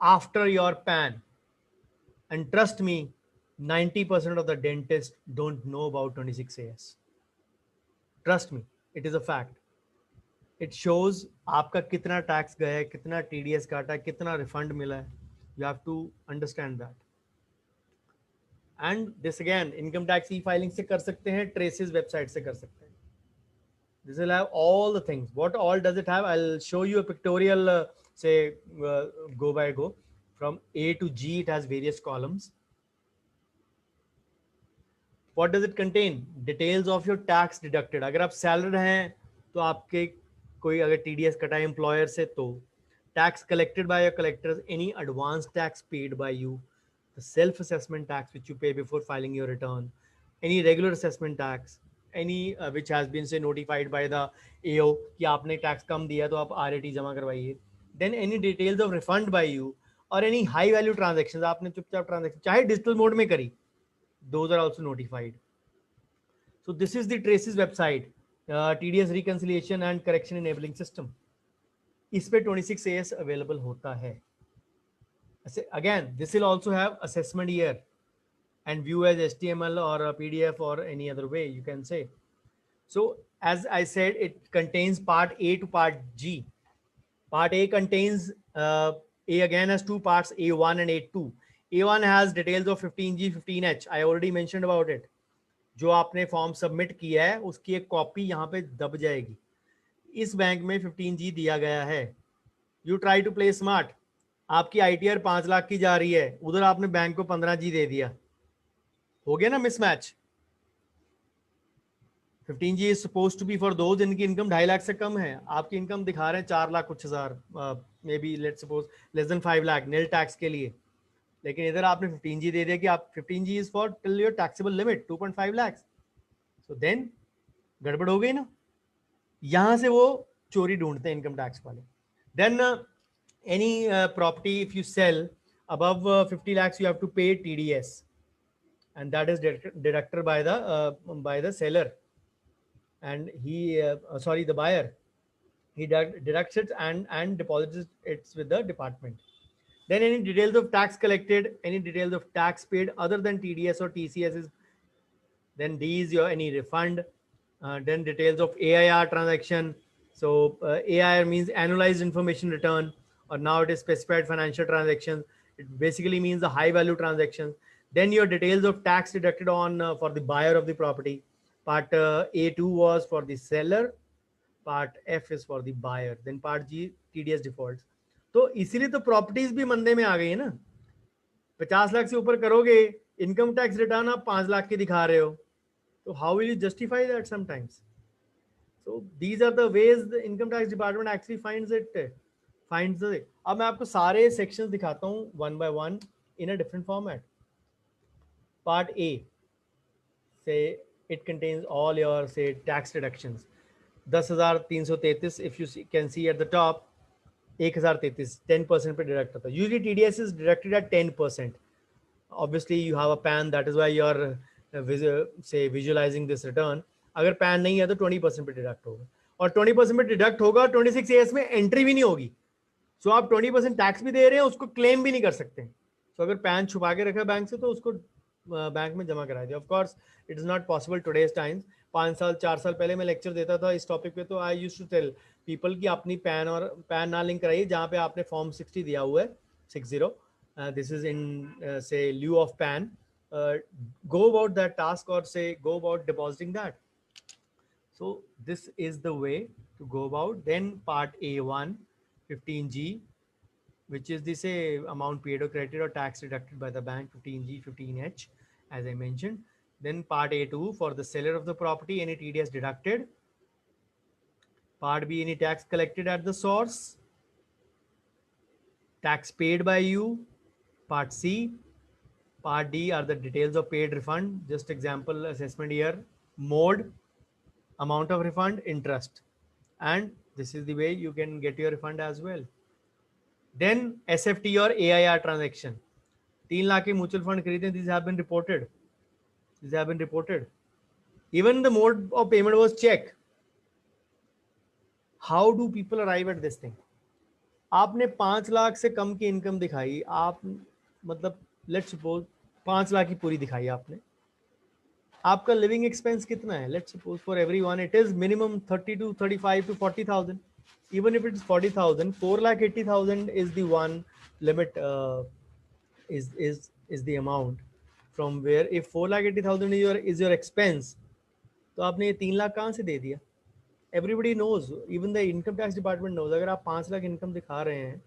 after your PAN. And trust me, 90% of the dentists don't know about 26 AS. Trust me, it is a fact. It shows आपका कितना tax गया है, कितना TDS काटा है, कितना refund मिला है. You have to understand that. And this again, income tax e-filing से कर सकते हैं, traces website से कर सकते हैं. This will have all the things. What all does it have? I'll show you a pictorial, go by go. From A to G, it has various columns. What does it contain? Details of your tax deducted. अगर आप salaried हैं तो आपके कोई अगर TDS कटा है employer से तो tax collected by your collectors, any advance tax paid by you, the self-assessment tax which you pay before filing your return, any regular assessment tax, any which has been say notified by the AO कि आपने tax कम दिया तो आप RAT जमा करवाइए. Then any details of refund by you, or any high value transactions, आपने चुपचाप transaction चाहे digital mode में करी, those are also notified. So this is the traces website, TDS reconciliation and correction enabling system. इस पे 26 AS available होता है. Again, this will also have assessment year and view as HTML or a PDF or any other way you can say. So as I said, it contains part A to part G. Part A contains A again has two parts, A1 and A2. A1 has details of 15G, 15H. I already mentioned about it. जो आपने form submit किया है उसकी एक copy यहाँ पे दब जाएगी. इस बैंक में 15G दिया गया है. You try to play smart. आपकी ITR 5 लाख की जा रही है, उधर आपने बैंक को 15G दे दिया, हो गया ना mismatch. 15G is supposed to be for those जिनकी इनकम 2.5 लाख से कम है. आपकी इनकम दिखा रहे हैं 4 लाख कुछ हजार, may be let's suppose less than 5 lakh nil tax के लिए. लेकिन इधर आपने 15G दे दिया कि आप 15G is for till your taxable limit 2.5 lakh. So then गड़बड़ हो गई ना. यहां से वो चोरी ढूंढते हैं इनकम टैक्स वाले. Then any property if you sell above 50 lakhs you have to pay TDS, and that is deducted by the seller, and he sorry, the buyer. He deducts it and deposits it with the department. Then any details of tax collected, any details of tax paid other than TDS or TCS is, then D is your any refund. Then details of AIR transaction. So AIR means annualized information return, or now it is specified financial transactions. It basically means the high value transactions. Then your details of tax deducted on for the buyer of the property. Part A2 was for the seller. Part F is for the buyer. Then part G TDS defaults. तो इसीलिए तो properties भी मंदे में आ गई है ना. 50 लाख से ऊपर करोगे, इनकम टैक्स रिटर्न आप 5 लाख की दिखा रहे हो, तो how will you justify that sometimes. So these are the ways the income tax department actually finds the. अब मैं आपको सारे sections दिखाता हूँ one by one in a different format. Part A, say it contains all your say tax deductions. 10,333 if you can see at the top, 1,033 10% पे deduct होता है. Usually TDS is deducted at 10%. Obviously you have a PAN, that is why you are say visualizing this return. अगर pan नहीं है तो 20% पे deduct होगा, और 20% पे डिडक्ट होगा 26AS में एंट्री भी नहीं होगी. सो आप 20% टैक्स भी दे रहे हैं, उसको क्लेम भी नहीं कर सकते. सो अगर पैन छुपा के रखा बैंक से तो उसको बैंक में जमा करा दिया. Of course it is not possible today's times. 5 साल 4 साल पहले मैं लेक्चर देता था इस टॉपिक पे, तो I used to tell people की अपनी पैन और पैन ना लिंक कराइए जहाँ पे आपने फॉर्म 60 दिया हुआ है 60. दिस इज इन से lieu of pan. go about that task, or say go about depositing that. So this is the way to go about. Then part A1 15G, which is the say amount paid or credited or tax deducted by the bank, 15G 15H as I mentioned. Then part A2 for the seller of the property, any TDS deducted. Part B, any tax collected at the source, tax paid by you. Part C. Part D are the details of paid refund. Just example assessment here. Mode, amount of refund, interest, and this is the way you can get your refund as well. Then SFT or AIR transaction. 3 lakh के mutual fund खरीदे, these have been reported. These have been reported. Even the mode of payment was check. How do people arrive at this thing? आपने 5 लाख से कम की income दिखाई, आप मतलब let's suppose 5 lakh की पूरी दिखाई आपने. आपका लिविंग एक्सपेंस कितना है? Let's suppose for everyone it is minimum 30 to 35 to 40,000. Even if it is 40,000, 4,80,000 is the one limit. Is the amount from where if 4,80,000 is your expense, तो आपने ये 3 लाख कहाँ से दे दिया? Everybody knows, even the income tax department knows. अगर आप 5 lakh income दिखा रहे हैं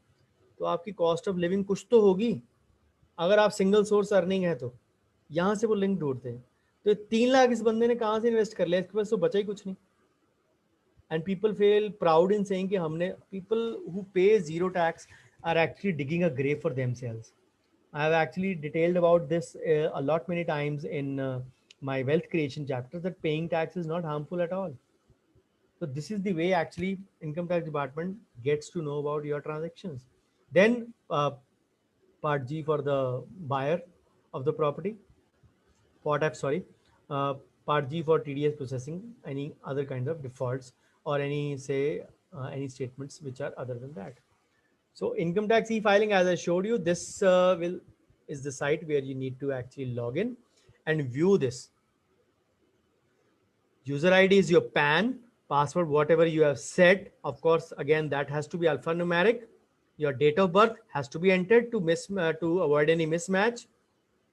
तो आपकी कॉस्ट ऑफ लिविंग कुछ तो होगी. अगर आप सिंगल सोर्स अर्निंग है तो यहाँ से वो लिंक ढूंढते हैं. तो 3 लाख इस बंदे ने कहाँ से इन्वेस्ट कर लिया? इसके पास तो बचा ही कुछ नहीं. And people feel proud in saying कि हमने, people who pay zero tax are actually digging a grave for themselves. I have actually detailed about this a lot many times in my wealth creation chapter, that paying tax is not harmful at all. So this is the way actually income tax department gets to know about your transactions. Then part G for the buyer of the property. Part F, sorry. Part G for TDS processing, any other kind of defaults, or any say any statements which are other than that. So income tax e-filing, as I showed you, this is the site where you need to actually log in and view this. User ID is your PAN, password, whatever you have set. Of course, again, that has to be alphanumeric. Your date of birth has to be entered to avoid any mismatch.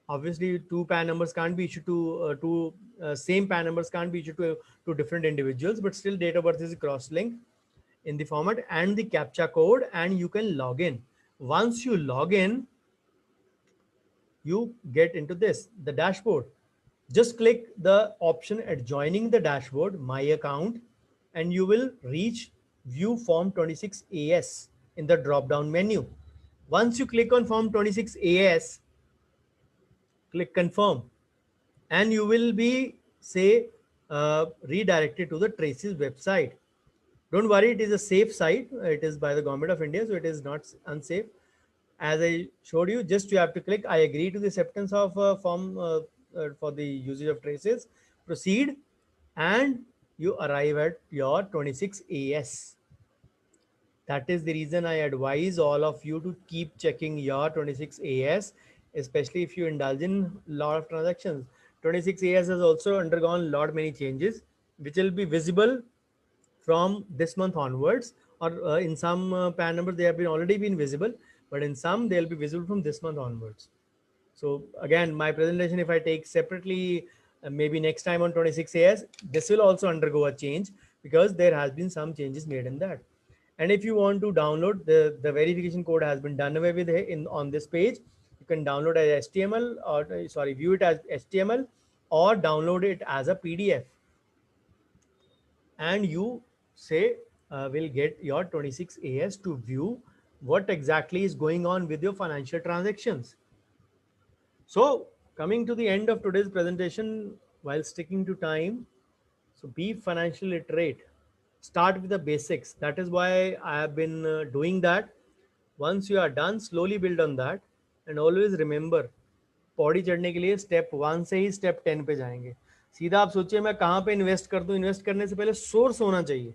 Obviously, two PAN numbers can't be issued to same PAN numbers can't be issued to different individuals, but still date of birth is cross-linked in the format, and the CAPTCHA code, and you can log in. Once you log in, you get into this, the dashboard. Just click the option adjoining the dashboard, My Account, and you will reach View Form 26AS in the drop down menu. Once you click on Form 26AS, click Confirm, and you will be, say, redirected to the Traces website. Don't worry, it is a safe site. It is by the Government of India, so it is not unsafe. As I showed you, just you have to click I agree to the acceptance of form for the usage of traces, proceed, and you arrive at your 26AS. That is the reason I advise all of you to keep checking your 26AS, especially if you indulge in a lot of transactions. 26AS has also undergone a lot many changes, which will be visible from this month onwards, or in some PAN numbers they have been already been visible, but in some they'll be visible from this month onwards. So again, my presentation, if I take separately, maybe next time on 26AS, this will also undergo a change because there has been some changes made in that. And if you want to download, the verification code has been done away with in on this page. You can download as HTML, or sorry, view it as HTML, or download it as a PDF, and you say will get your 26AS to view what exactly is going on with your financial transactions. So coming to the end of today's presentation, while sticking to time, so be financially literate. Start with the basics. That is why I have been doing that. Once you are done, slowly build on that, and always remember, Pauri चढ़ने के लिए step 1 से ही step 10 पे जाएंगे. सीधा आप सोचिए मैं कहाँ पे इन्वेस्ट कर दूं. इन्वेस्ट करने से पहले सोर्स होना चाहिए.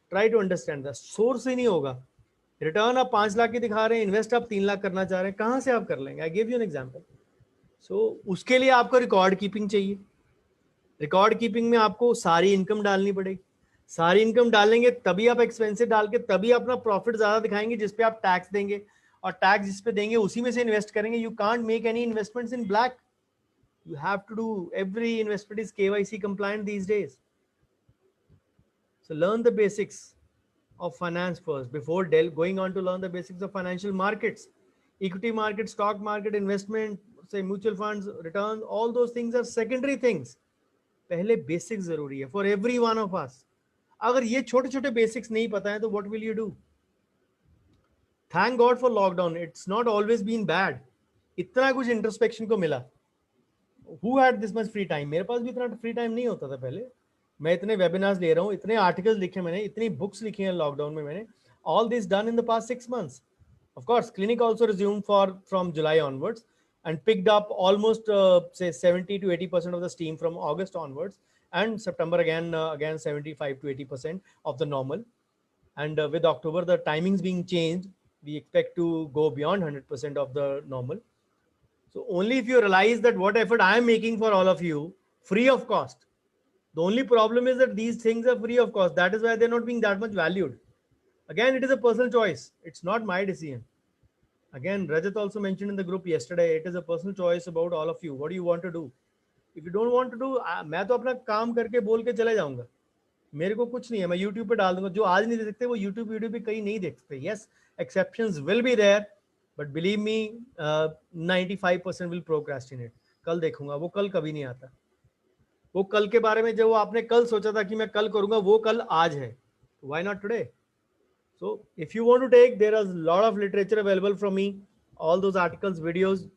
Try to understand that. Source ही नहीं होगा, रिटर्न आप 5 लाख की दिखा रहे हैं, इन्वेस्ट आप 3 लाख करना चाह रहे हैं, कहाँ से आप कर लेंगे? I give you an example. So उसके लिए आपको रिकॉर्ड कीपिंग चाहिए. रिकॉर्ड कीपिंग में आपको सारी इनकम डालनी पड़ेगी. सारी इनकम डालेंगे तभी आप एक्सपेंसेस डाल के तभी अपना प्रॉफिट ज्यादा दिखाएंगे, जिसपे आप टैक्स देंगे, और टैक्स जिस पे देंगे उसी में से इन्वेस्ट करेंगे. You can't make any investments in black. You have to do every investment is KYC compliant these days. So learn the basics of finance first before going on to learn the basics of financial markets, equity market, stock market, investment, say mutual funds, returns. All those things are secondary things. पहले basics जरूरी है for every one of us. अगर ये छोटे छोटे basics नहीं पता है तो what will you do? Thank God for lockdown. It's not always been bad. इतना कुछ इंट्रोस्पेक्शन को मिला. Who had this much free time? मेरे पास भी इतना फ्री टाइम नहीं होता था पहले. मैं इतने वेबिनार्स ले रहा हूँ, इतने आर्टिकल्स लिखे मैंने, इतनी बुक्स लिखी हैं लॉकडाउन में मैंने. All this done in the past 6 months. Of course, clinic also resumed from July onwards and picked up almost say 70 to 80% of the steam from August onwards, and September again 75 to 80% of the normal. And with October the timings being changed, we expect to go beyond 100% of the normal. So only if you realize that what effort I am making for all of you, free of cost. The only problem is that these things are free of cost. That is why they're not being that much valued. Again, it is a personal choice. It's not my decision. Again, Rajat also mentioned in the group yesterday, it is a personal choice about all of you. What do you want to do? If you don't want to do, मैं तो अपना काम करके बोल के चले जाऊंगा. मेरे को कुछ नहीं है, मैं YouTube पे डाल दूंगा. जो आज नहीं देख सकते वो YouTube वीडियो पे कहीं नहीं देख सकते. Yes, exceptions will be there, but believe me, 95% will procrastinate. कल देखूंगा, वो कल कभी नहीं आता. वो कल के बारे में जो आपने कल सोचा था कि मैं कल करूंगा, वो कल आज है. Why not today? So if you want to take, there is a lot of literature available from me, all those articles, videos.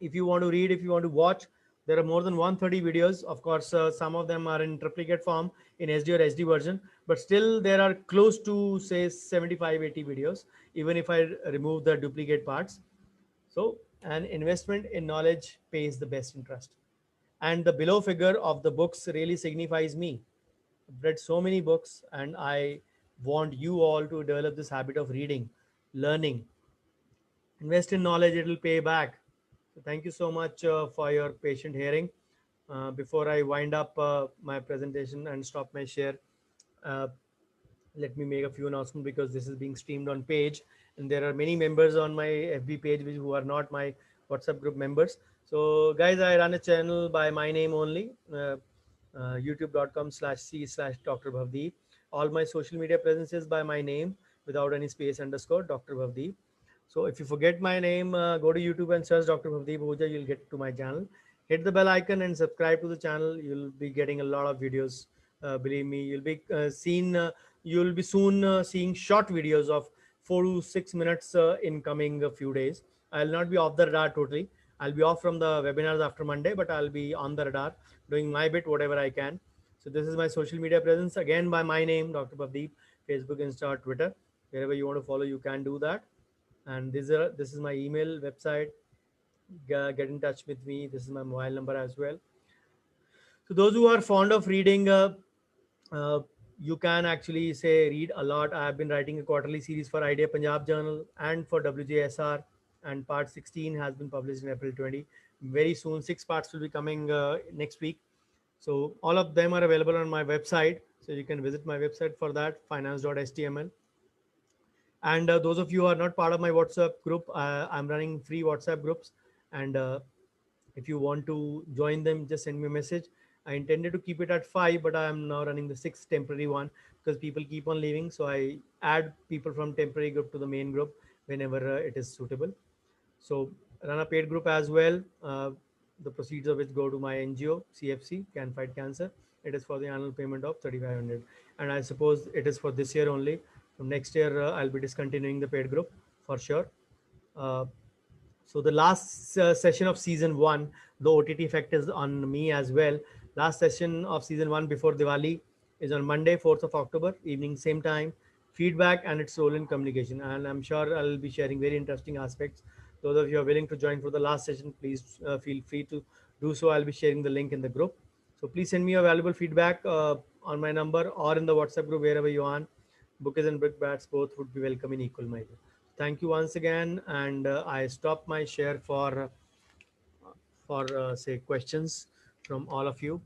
If you want to read, if you want to watch, there are more than 130 videos. Of course, some of them are in triplicate form in SD or SD version, but still there are close to say 75, 80 videos, even if I remove the duplicate parts. So an investment in knowledge pays the best interest. And the below figure of the books really signifies me. I've read so many books, and I want you all to develop this habit of reading, learning. Invest in knowledge, it will pay back. So thank you so much for your patient hearing. Before I wind up my presentation and stop my share, uh, let me make a few announcements, because this is being streamed on page, and there are many members on my FB page who are not my WhatsApp group members. So guys, I run a channel by my name only, youtube.com/c/Dr. Bhavdeep. All my social media presence is by my name without any space underscore Dr. Bhavdeep. So if you forget my name, go to YouTube and search Dr. Bhavdeep Ahuja, you'll get to my channel. hit the bell icon and subscribe to the channel. You'll be getting a lot of videos. Believe me, you'll be soon seeing short videos of 4 to 6 minutes in coming a few days. I'll not be off the radar totally. I'll be off from the webinars after Monday, but I'll be on the radar doing my bit, whatever I can. So this is my social media presence again by my name, Dr. Pavdeep, Facebook, Insta, Twitter. Wherever you want to follow, you can do that. And this is my email, website. Get in touch with me. This is my mobile number as well. So those who are fond of reading, uh, you can actually say read a lot. I have been writing a quarterly series for Idea Punjab Journal and for WJSR, and part 16 has been published in April 20. Very soon, 6 parts will be coming next week. So all of them are available on my website. So you can visit my website for that, finance.html. And those of you who are not part of my WhatsApp group, I'm running free WhatsApp groups. And if you want to join them, just send me a message. I intended to keep it at 5, but I am now running the 6th temporary one because people keep on leaving. So I add people from temporary group to the main group whenever it is suitable. So run a paid group as well. The proceeds of which go to my NGO, CFC, Can Fight Cancer. It is for the annual payment of 3,500. And I suppose it is for this year only. From next year, I'll be discontinuing the paid group for sure. Uh, so the last session of season one, the OTT effect is on me as well. Last session of season one before Diwali is on Monday, 4th of October, evening, same time. Feedback and its role in communication. And I'm sure I'll be sharing very interesting aspects. Those of you are willing to join for the last session, please feel free to do so. I'll be sharing the link in the group. So please send me your valuable feedback on my number or in the WhatsApp group, wherever you are. Bookies and brickbats both would be welcome in equal measure. Thank you once again, and I stop my share for say questions from all of you.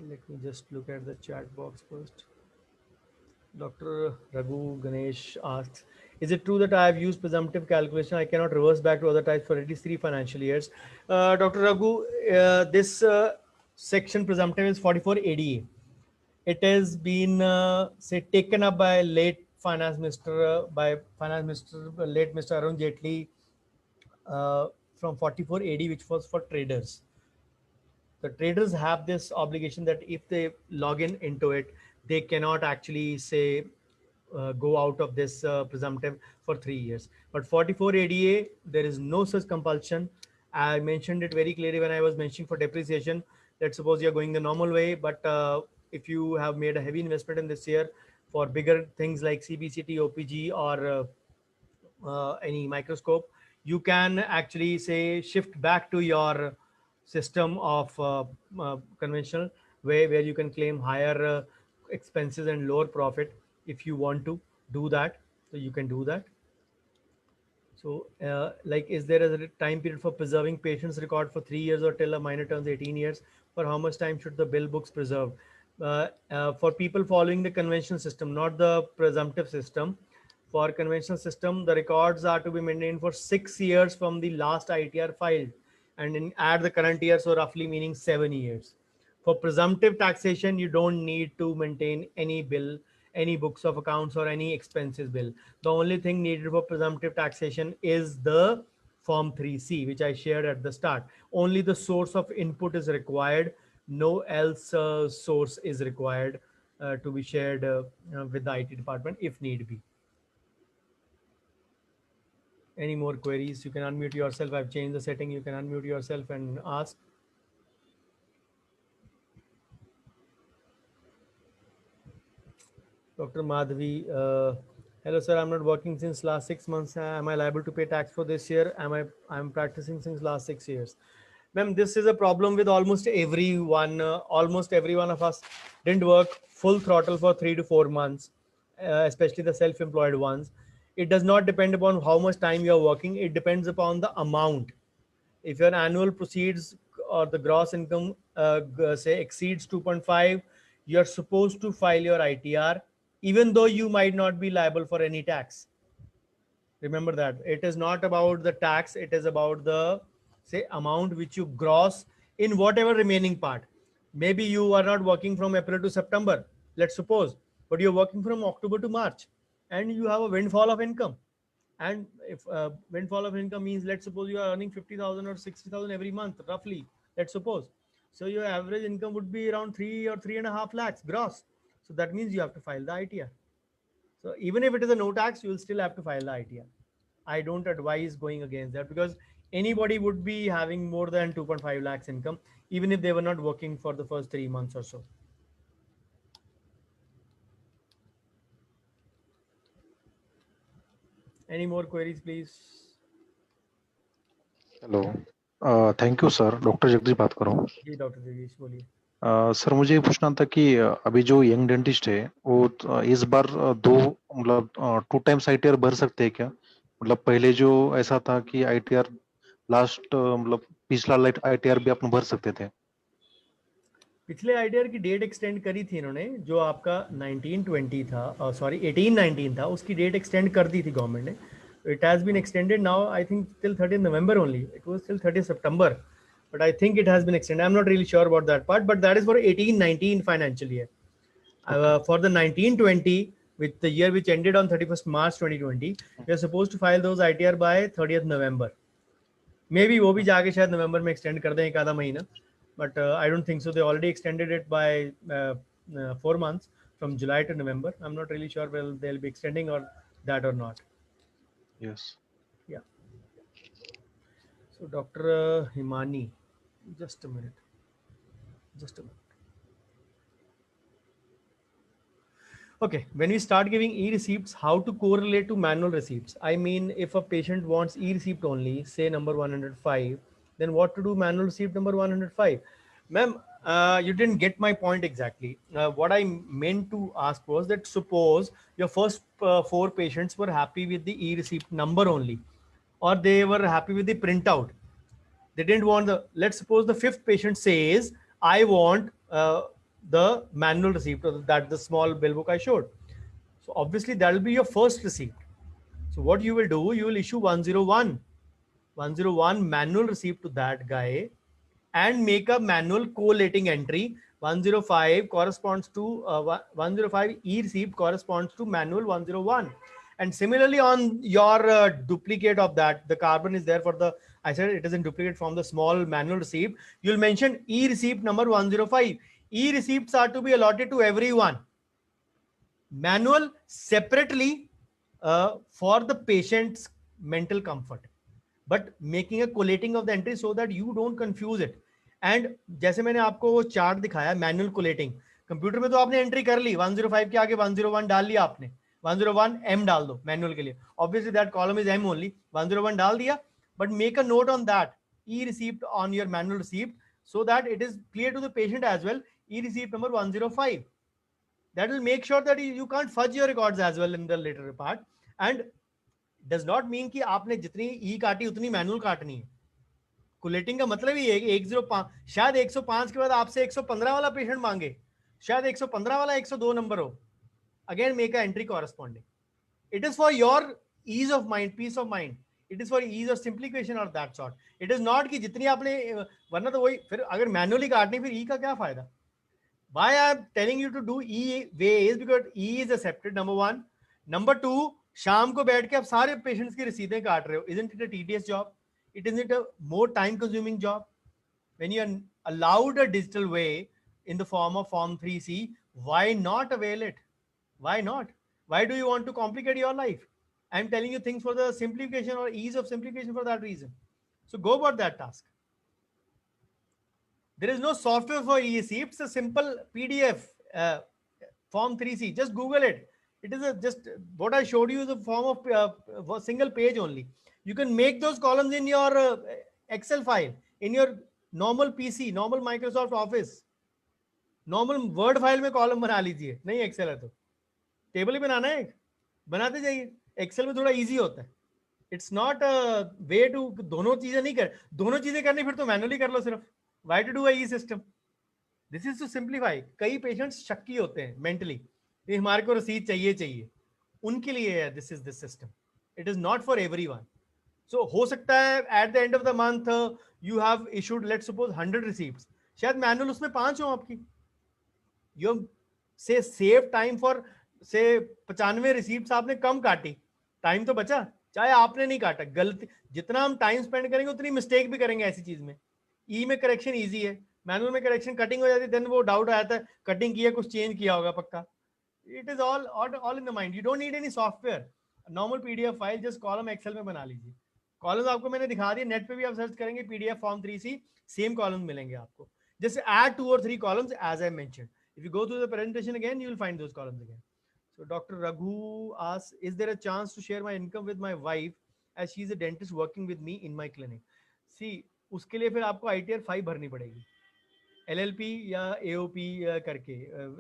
Let me just look at the chat box first. Dr. Raghu Ganesh asks, is it true that I have used presumptive calculation? I cannot reverse back to other types for at least 3 financial years. Dr. Raghu, this section presumptive is 44 ADA. It has been say taken up by late finance minister late Mr. Arun Jaitley from 44 AD, which was for traders. The traders have this obligation that if they log in into it, they cannot actually say go out of this presumptive for 3 years. But 44 ADA, there is no such compulsion. I mentioned it very clearly when I was mentioning for depreciation. Let's suppose you're going the normal way, but if you have made a heavy investment in this year for bigger things like CBCT, OPG, or any microscope, you can actually say shift back to your system of conventional way where you can claim higher expenses and lower profit. If you want to do that, so you can do that. So like, is there a time period for preserving patient's record for 3 years or till a minor turns 18 years? For how much time should the bill books preserve? For people following the conventional system, not the presumptive system. For conventional system, the records are to be maintained for 6 years from the last ITR filed, and add the current year, so roughly meaning 7 years. For presumptive taxation, you don't need to maintain any bill, any books of accounts, or any expenses bill. The only thing needed for presumptive taxation is the Form 3C, which I shared at the start. Only the source of input is required. No else source is required to be shared with the IT department if need be. Any more queries? You can unmute yourself. I've changed the setting. You can unmute yourself and ask. Dr. Madhavi, hello sir. I'm not working since last 6 months. Am I liable to pay tax for this year? I'm practicing since last 6 years. Ma'am, this is a problem with almost everyone. Almost every one of us didn't work full throttle for 3 to 4 months, especially the self-employed ones. It does not depend upon how much time you are working. It depends upon the amount. If your annual proceeds or the gross income say exceeds 2.5, you're supposed to file your ITR, even though you might not be liable for any tax. Remember that it is not about the tax, it is about the say amount which you gross in whatever remaining part. Maybe you are not working from April to September, let's suppose, but you're working from October to March, and you have a windfall of income, And if windfall of income means, let's suppose you are earning 50,000 or 60,000 every month, roughly, let's suppose. So your average income would be around 3 or 3.5 lakhs gross. So that means you have to file the ITR. So even if it is a no tax, you will still have to file the ITR. I don't advise going against that, because anybody would be having more than 2.5 lakhs income, even if they were not working for the first 3 months or so. Any more queries, please? Hello, thank you sir. Doctor Jagdish बात कर रहा हूँ। जी doctor Jagdish बोलिए। Sir मुझे ये पूछना था कि अभी जो यंग डेंटिस्ट है वो इस बार दो मतलब 2 टाइम्स आईटीआर भर सकते हैं क्या? मतलब पहले जो ऐसा था कि आईटीआर लास्ट मतलब पिछला आईटीआर भी अपन भर सकते थे। पिछले आईटीआर की डेट एक्सटेंड करी थी इन्होंने, जो आपका 1920 था, सॉरी 1819 था, उसकी डेट एक्सटेंड कर दी थी गवर्नमेंट ने। It has been extended now, I think till 30 November only, it was till 30 सितंबर, but I think it has been extended. I'm not really sure about that part, but that is for 1819 financial year. Okay. For the 1920, with the year which ended on 31st March 2020, we are supposed to file those ITR by 30th November. May be वो भी जाके शायद नवंबर में extend कर दें एक आधा महीना, but I don't think so. They already extended it by 4 months from July to November. I'm not really sure whether they'll be extending or that or not. Yes. Yeah. So Dr. Himani, just a minute. Just a minute. Okay, when we start giving e-receipts, how to correlate to manual receipts? I mean, if a patient wants e-receipt only, say number 105, then what to do manual receipt number 105? Ma'am, you didn't get my point exactly. What I meant to ask was that suppose your first 4 patients were happy with the e-receipt number only, or they were happy with the printout. They didn't want the, let's suppose the 5th patient says, I want the manual receipt, or that the small bill book I showed. So obviously that will be your first receipt. So what you will do, you will issue 101 manual receipt to that guy and make a manual collating entry. 105 corresponds to 105 e-receipt corresponds to manual 101. And similarly on your duplicate of that, the carbon is there for the, I said it is in duplicate from the small manual receipt. You'll mention e-receipt number 105. E-receipts are to be allotted to everyone. Manual separately for the patient's mental comfort, but making a collating of the entry so that you don't confuse it. And जैसे मैंने आपको वो chart दिखाया manual collating, computer में तो आपने entry कर ली, 105 के आगे 101 डाल लिया आपने, 101 M डाल दो मैनुअल के लिए, obviously that column is M only, 101 डाल दिया, but make a note on that e receipt on your manual receipt so that it is clear to the patient as well, e receipt number 105. That will make sure that you can't fudge your records as well in the later part. And does not mean कि आपने जितनी ई काटी उतनी manual काटनी है. Collating का मतलब ही है कि 105, शायद 105 के बाद आपसे 115 वाला पेशेंट मांगे, शायद 115 वाला 102 नंबर हो. Again make a entry corresponding. It is for your ease of mind, peace of mind. It is for ease or simplification of that sort. It is not कि जितनी आपने, वरना तो वही, फिर अगर मैनुअली काटनी फिर ई का क्या फायदा? Why I am telling you to do E way is because E is accepted, number one. Number two, शाम को बैठ के आप सारे पेशेंट्स की रसीदें काट रहे हो. Isn't it a tedious job? Isn't it a more time consuming job? When you are allowed a digital way in the form of Form 3C, why not avail it? Why not? Why do you want to complicate your life? I'm telling you things for the simplification or ease of simplification for that reason. So go about that task. There is no software for e-receipt. It's a simple PDF, Form 3C. Just Google it. It is just what I showed you is a form of a single page only. You can make those columns in your Excel file, in your normal PC, normal Microsoft Office. Normal word file में column बना लीजिए. नहीं Excel है तो table ही बनाना है, बनाते जाइए. Excel में थोड़ा इजी होता है. इट्स नॉट वे टू दोनों चीजें नहीं कर, दोनों चीजें करनी फिर तो मैनुअली कर लो सिर्फ. Why to do e system? This is to simplify. कई पेशेंट्स शक्की होते हैं मेंटली, ये हमारे को रसीद चाहिए चाहिए, उनके लिए है this is this system. It is not for everyone. So हो सकता है at the end of the month you have issued let's suppose 100 receipts, शायद मैनुअल उसमें 5 हो आपकी. यू सेव टाइम फॉर से 95 रिसीप्ट्स आपने कम काटी, टाइम तो बचा. चाहे आपने नहीं काटा, गलती जितना हम टाइम स्पेंड करेंगे उतनी मिस्टेक भी करेंगे ऐसी चीज में. ई में करेक्शन इजी है, मैनुअल में करेक्शन कटिंग हो जाती है, देन वो डाउट आता है कटिंग किया कुछ चेंज किया होगा पक्का. It is all in the mind. You don't need any software. Normal PDF file just column excel में बना लीजिए. कॉलम्स आपको मैंने दिखा दिए, नेट पे भी आप सर्च करेंगे PDF form 3C, same columns मिलेंगे आपको. Just add 2 or 3 columns as I mentioned. If you go through the presentation again, you will find those columns again. So Dr. Raghu asks, is there a chance to share my income with my wife as she is a dentist working with me in my clinic? See, उसके लिए फिर आपको ITR 5 भरनी पड़ेगी, LLP या AOP करके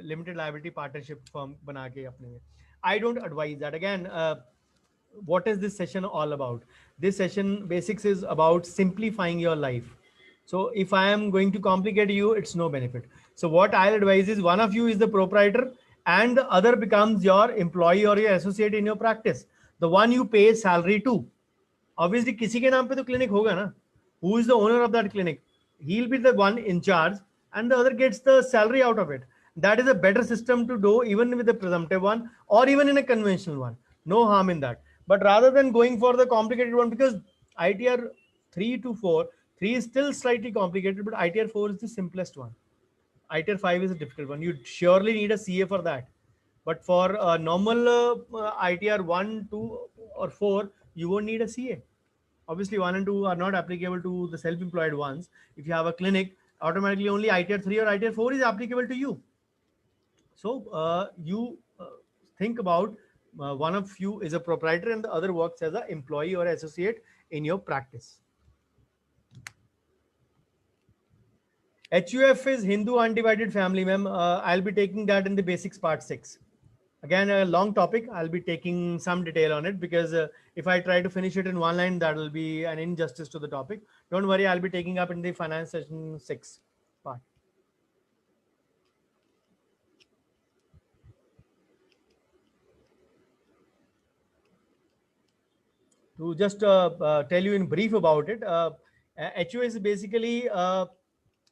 limited liability partnership firm बना के अपने में. I don't advise that. Again, what is this session all about? This session basics is about simplifying your life. So if I am going to complicate you, it's no benefit. So what I'll advise is, one of you is the proprietor and the other becomes your employee or your associate in your practice, the one you pay salary to. Obviously किसी के नाम पे तो clinic होगा ना. Who is the owner of that clinic? He'll be the one in charge and the other gets the salary out of it. That is a better system to do, even with the presumptive one or even in a conventional one. No harm in that. But rather than going for the complicated one, because ITR 3 to 4, 3 is still slightly complicated, but ITR 4 is the simplest one. ITR 5 is a difficult one. You surely need a CA for that. But for normal ITR 1, 2, or 4, you won't need a CA. Obviously, 1 and 2 are not applicable to the self-employed ones. If you have a clinic, automatically only ITR 3 or ITR 4 is applicable to you. So you think about one of you is a proprietor and the other works as an employee or associate in your practice. HUF is Hindu undivided family, ma'am. I'll be taking that in the basics part 6. Again, a long topic. I'll be taking some detail on it because if I try to finish it in one line, that will be an injustice to the topic. Don't worry, I'll be taking up in the finance session 6 part. To just tell you in brief about it, HU is basically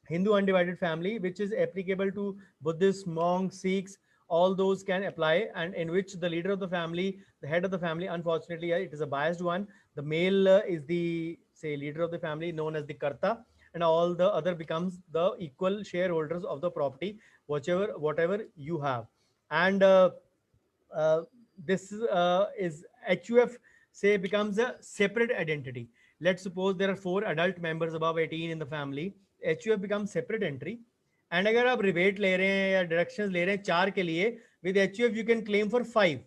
Hindu undivided family, which is applicable to Buddhists, monks, Sikhs, all those can apply, and in which the leader of the family, the head of the family, unfortunately, it is a biased one. The male is the, say, leader of the family, known as the Karta, and all the other becomes the equal shareholders of the property, whatever you have. And this is HUF, say, becomes a separate identity. Let's suppose there are 4 adult members above 18 in the family. HUF becomes separate entry. And अगर आप rebate ले रहे हैं या deductions ले रहे हैं 4 के लिए, with HUF you can claim for 5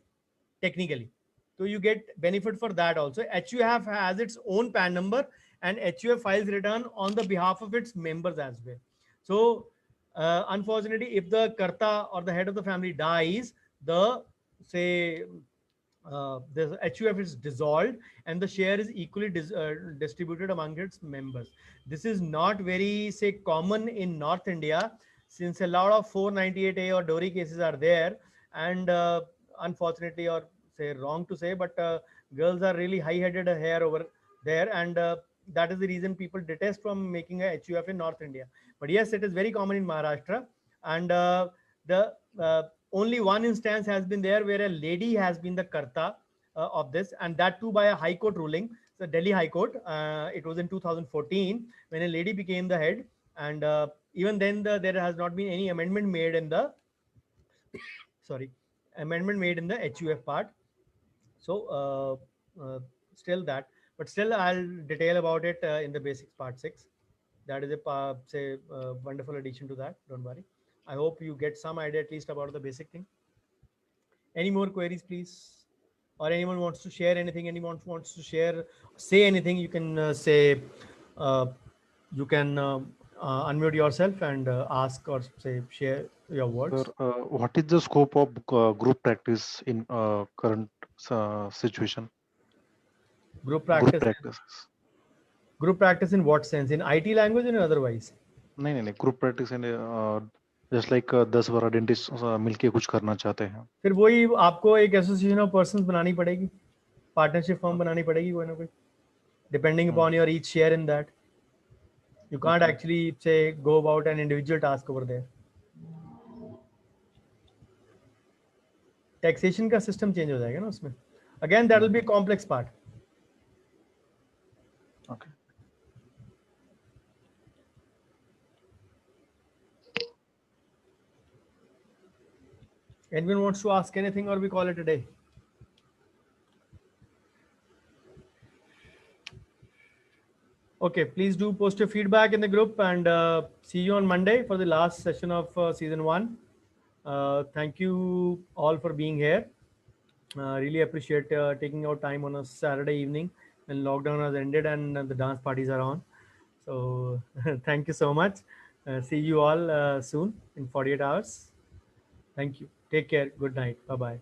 technically. So you get benefit for that also. HUF has its own PAN number and HUF files return on the behalf of its members as well. So unfortunately, if the Karta or the head of the family dies, the, say, the HUF is dissolved and the share is equally distributed among its members. This is not very, say, common in North India, since a lot of 498A or Dori cases are there, and unfortunately, or say wrong to say, but girls are really high-headed hair over there, and that is the reason people detest from making a HUF in North India. But yes, it is very common in Maharashtra, and the only one instance has been there where a lady has been the karta of this, and that too by a high court ruling. So Delhi High Court, it was in 2014 when a lady became the head, and even then there has not been any amendment made in the amendment made in the HUF part. So still that, but still I'll detail about it in the basics part 6. That is a say wonderful addition to that. Don't worry. I hope you get some idea at least about the basic thing. Any more queries, please? Or anyone wants to share anything? Anyone wants to share, say anything? You can say, you can unmute yourself and ask or say share your Sir, words. what is the scope of group practice in current situation? Group Group practice. practices. Group practice in what sense? In IT language and otherwise? नहीं, group practice just like 10-12 dentist मिलके कुछ करना चाहते हैं. फिर वही आपको एक एसोसिएशन ऑफ पर्संस बनानी पड़ेगी, पार्टनरशिप फॉर्म बनानी पड़ेगी कोई ना कोई, depending upon your each share in that. You can't actually say go about an individual task over there. Taxation का system change हो जाएगा ना उसमें. Again, that will be a complex part. Anyone wants to ask anything, or we call it a day? Okay, please do post your feedback in the group, and see you on Monday for the last session of season one. Thank you all for being here. Really appreciate taking out time on a Saturday evening when lockdown has ended and the dance parties are on. So thank you so much. See you all soon in 48 hours. Thank you. Take care. Good night. Bye bye.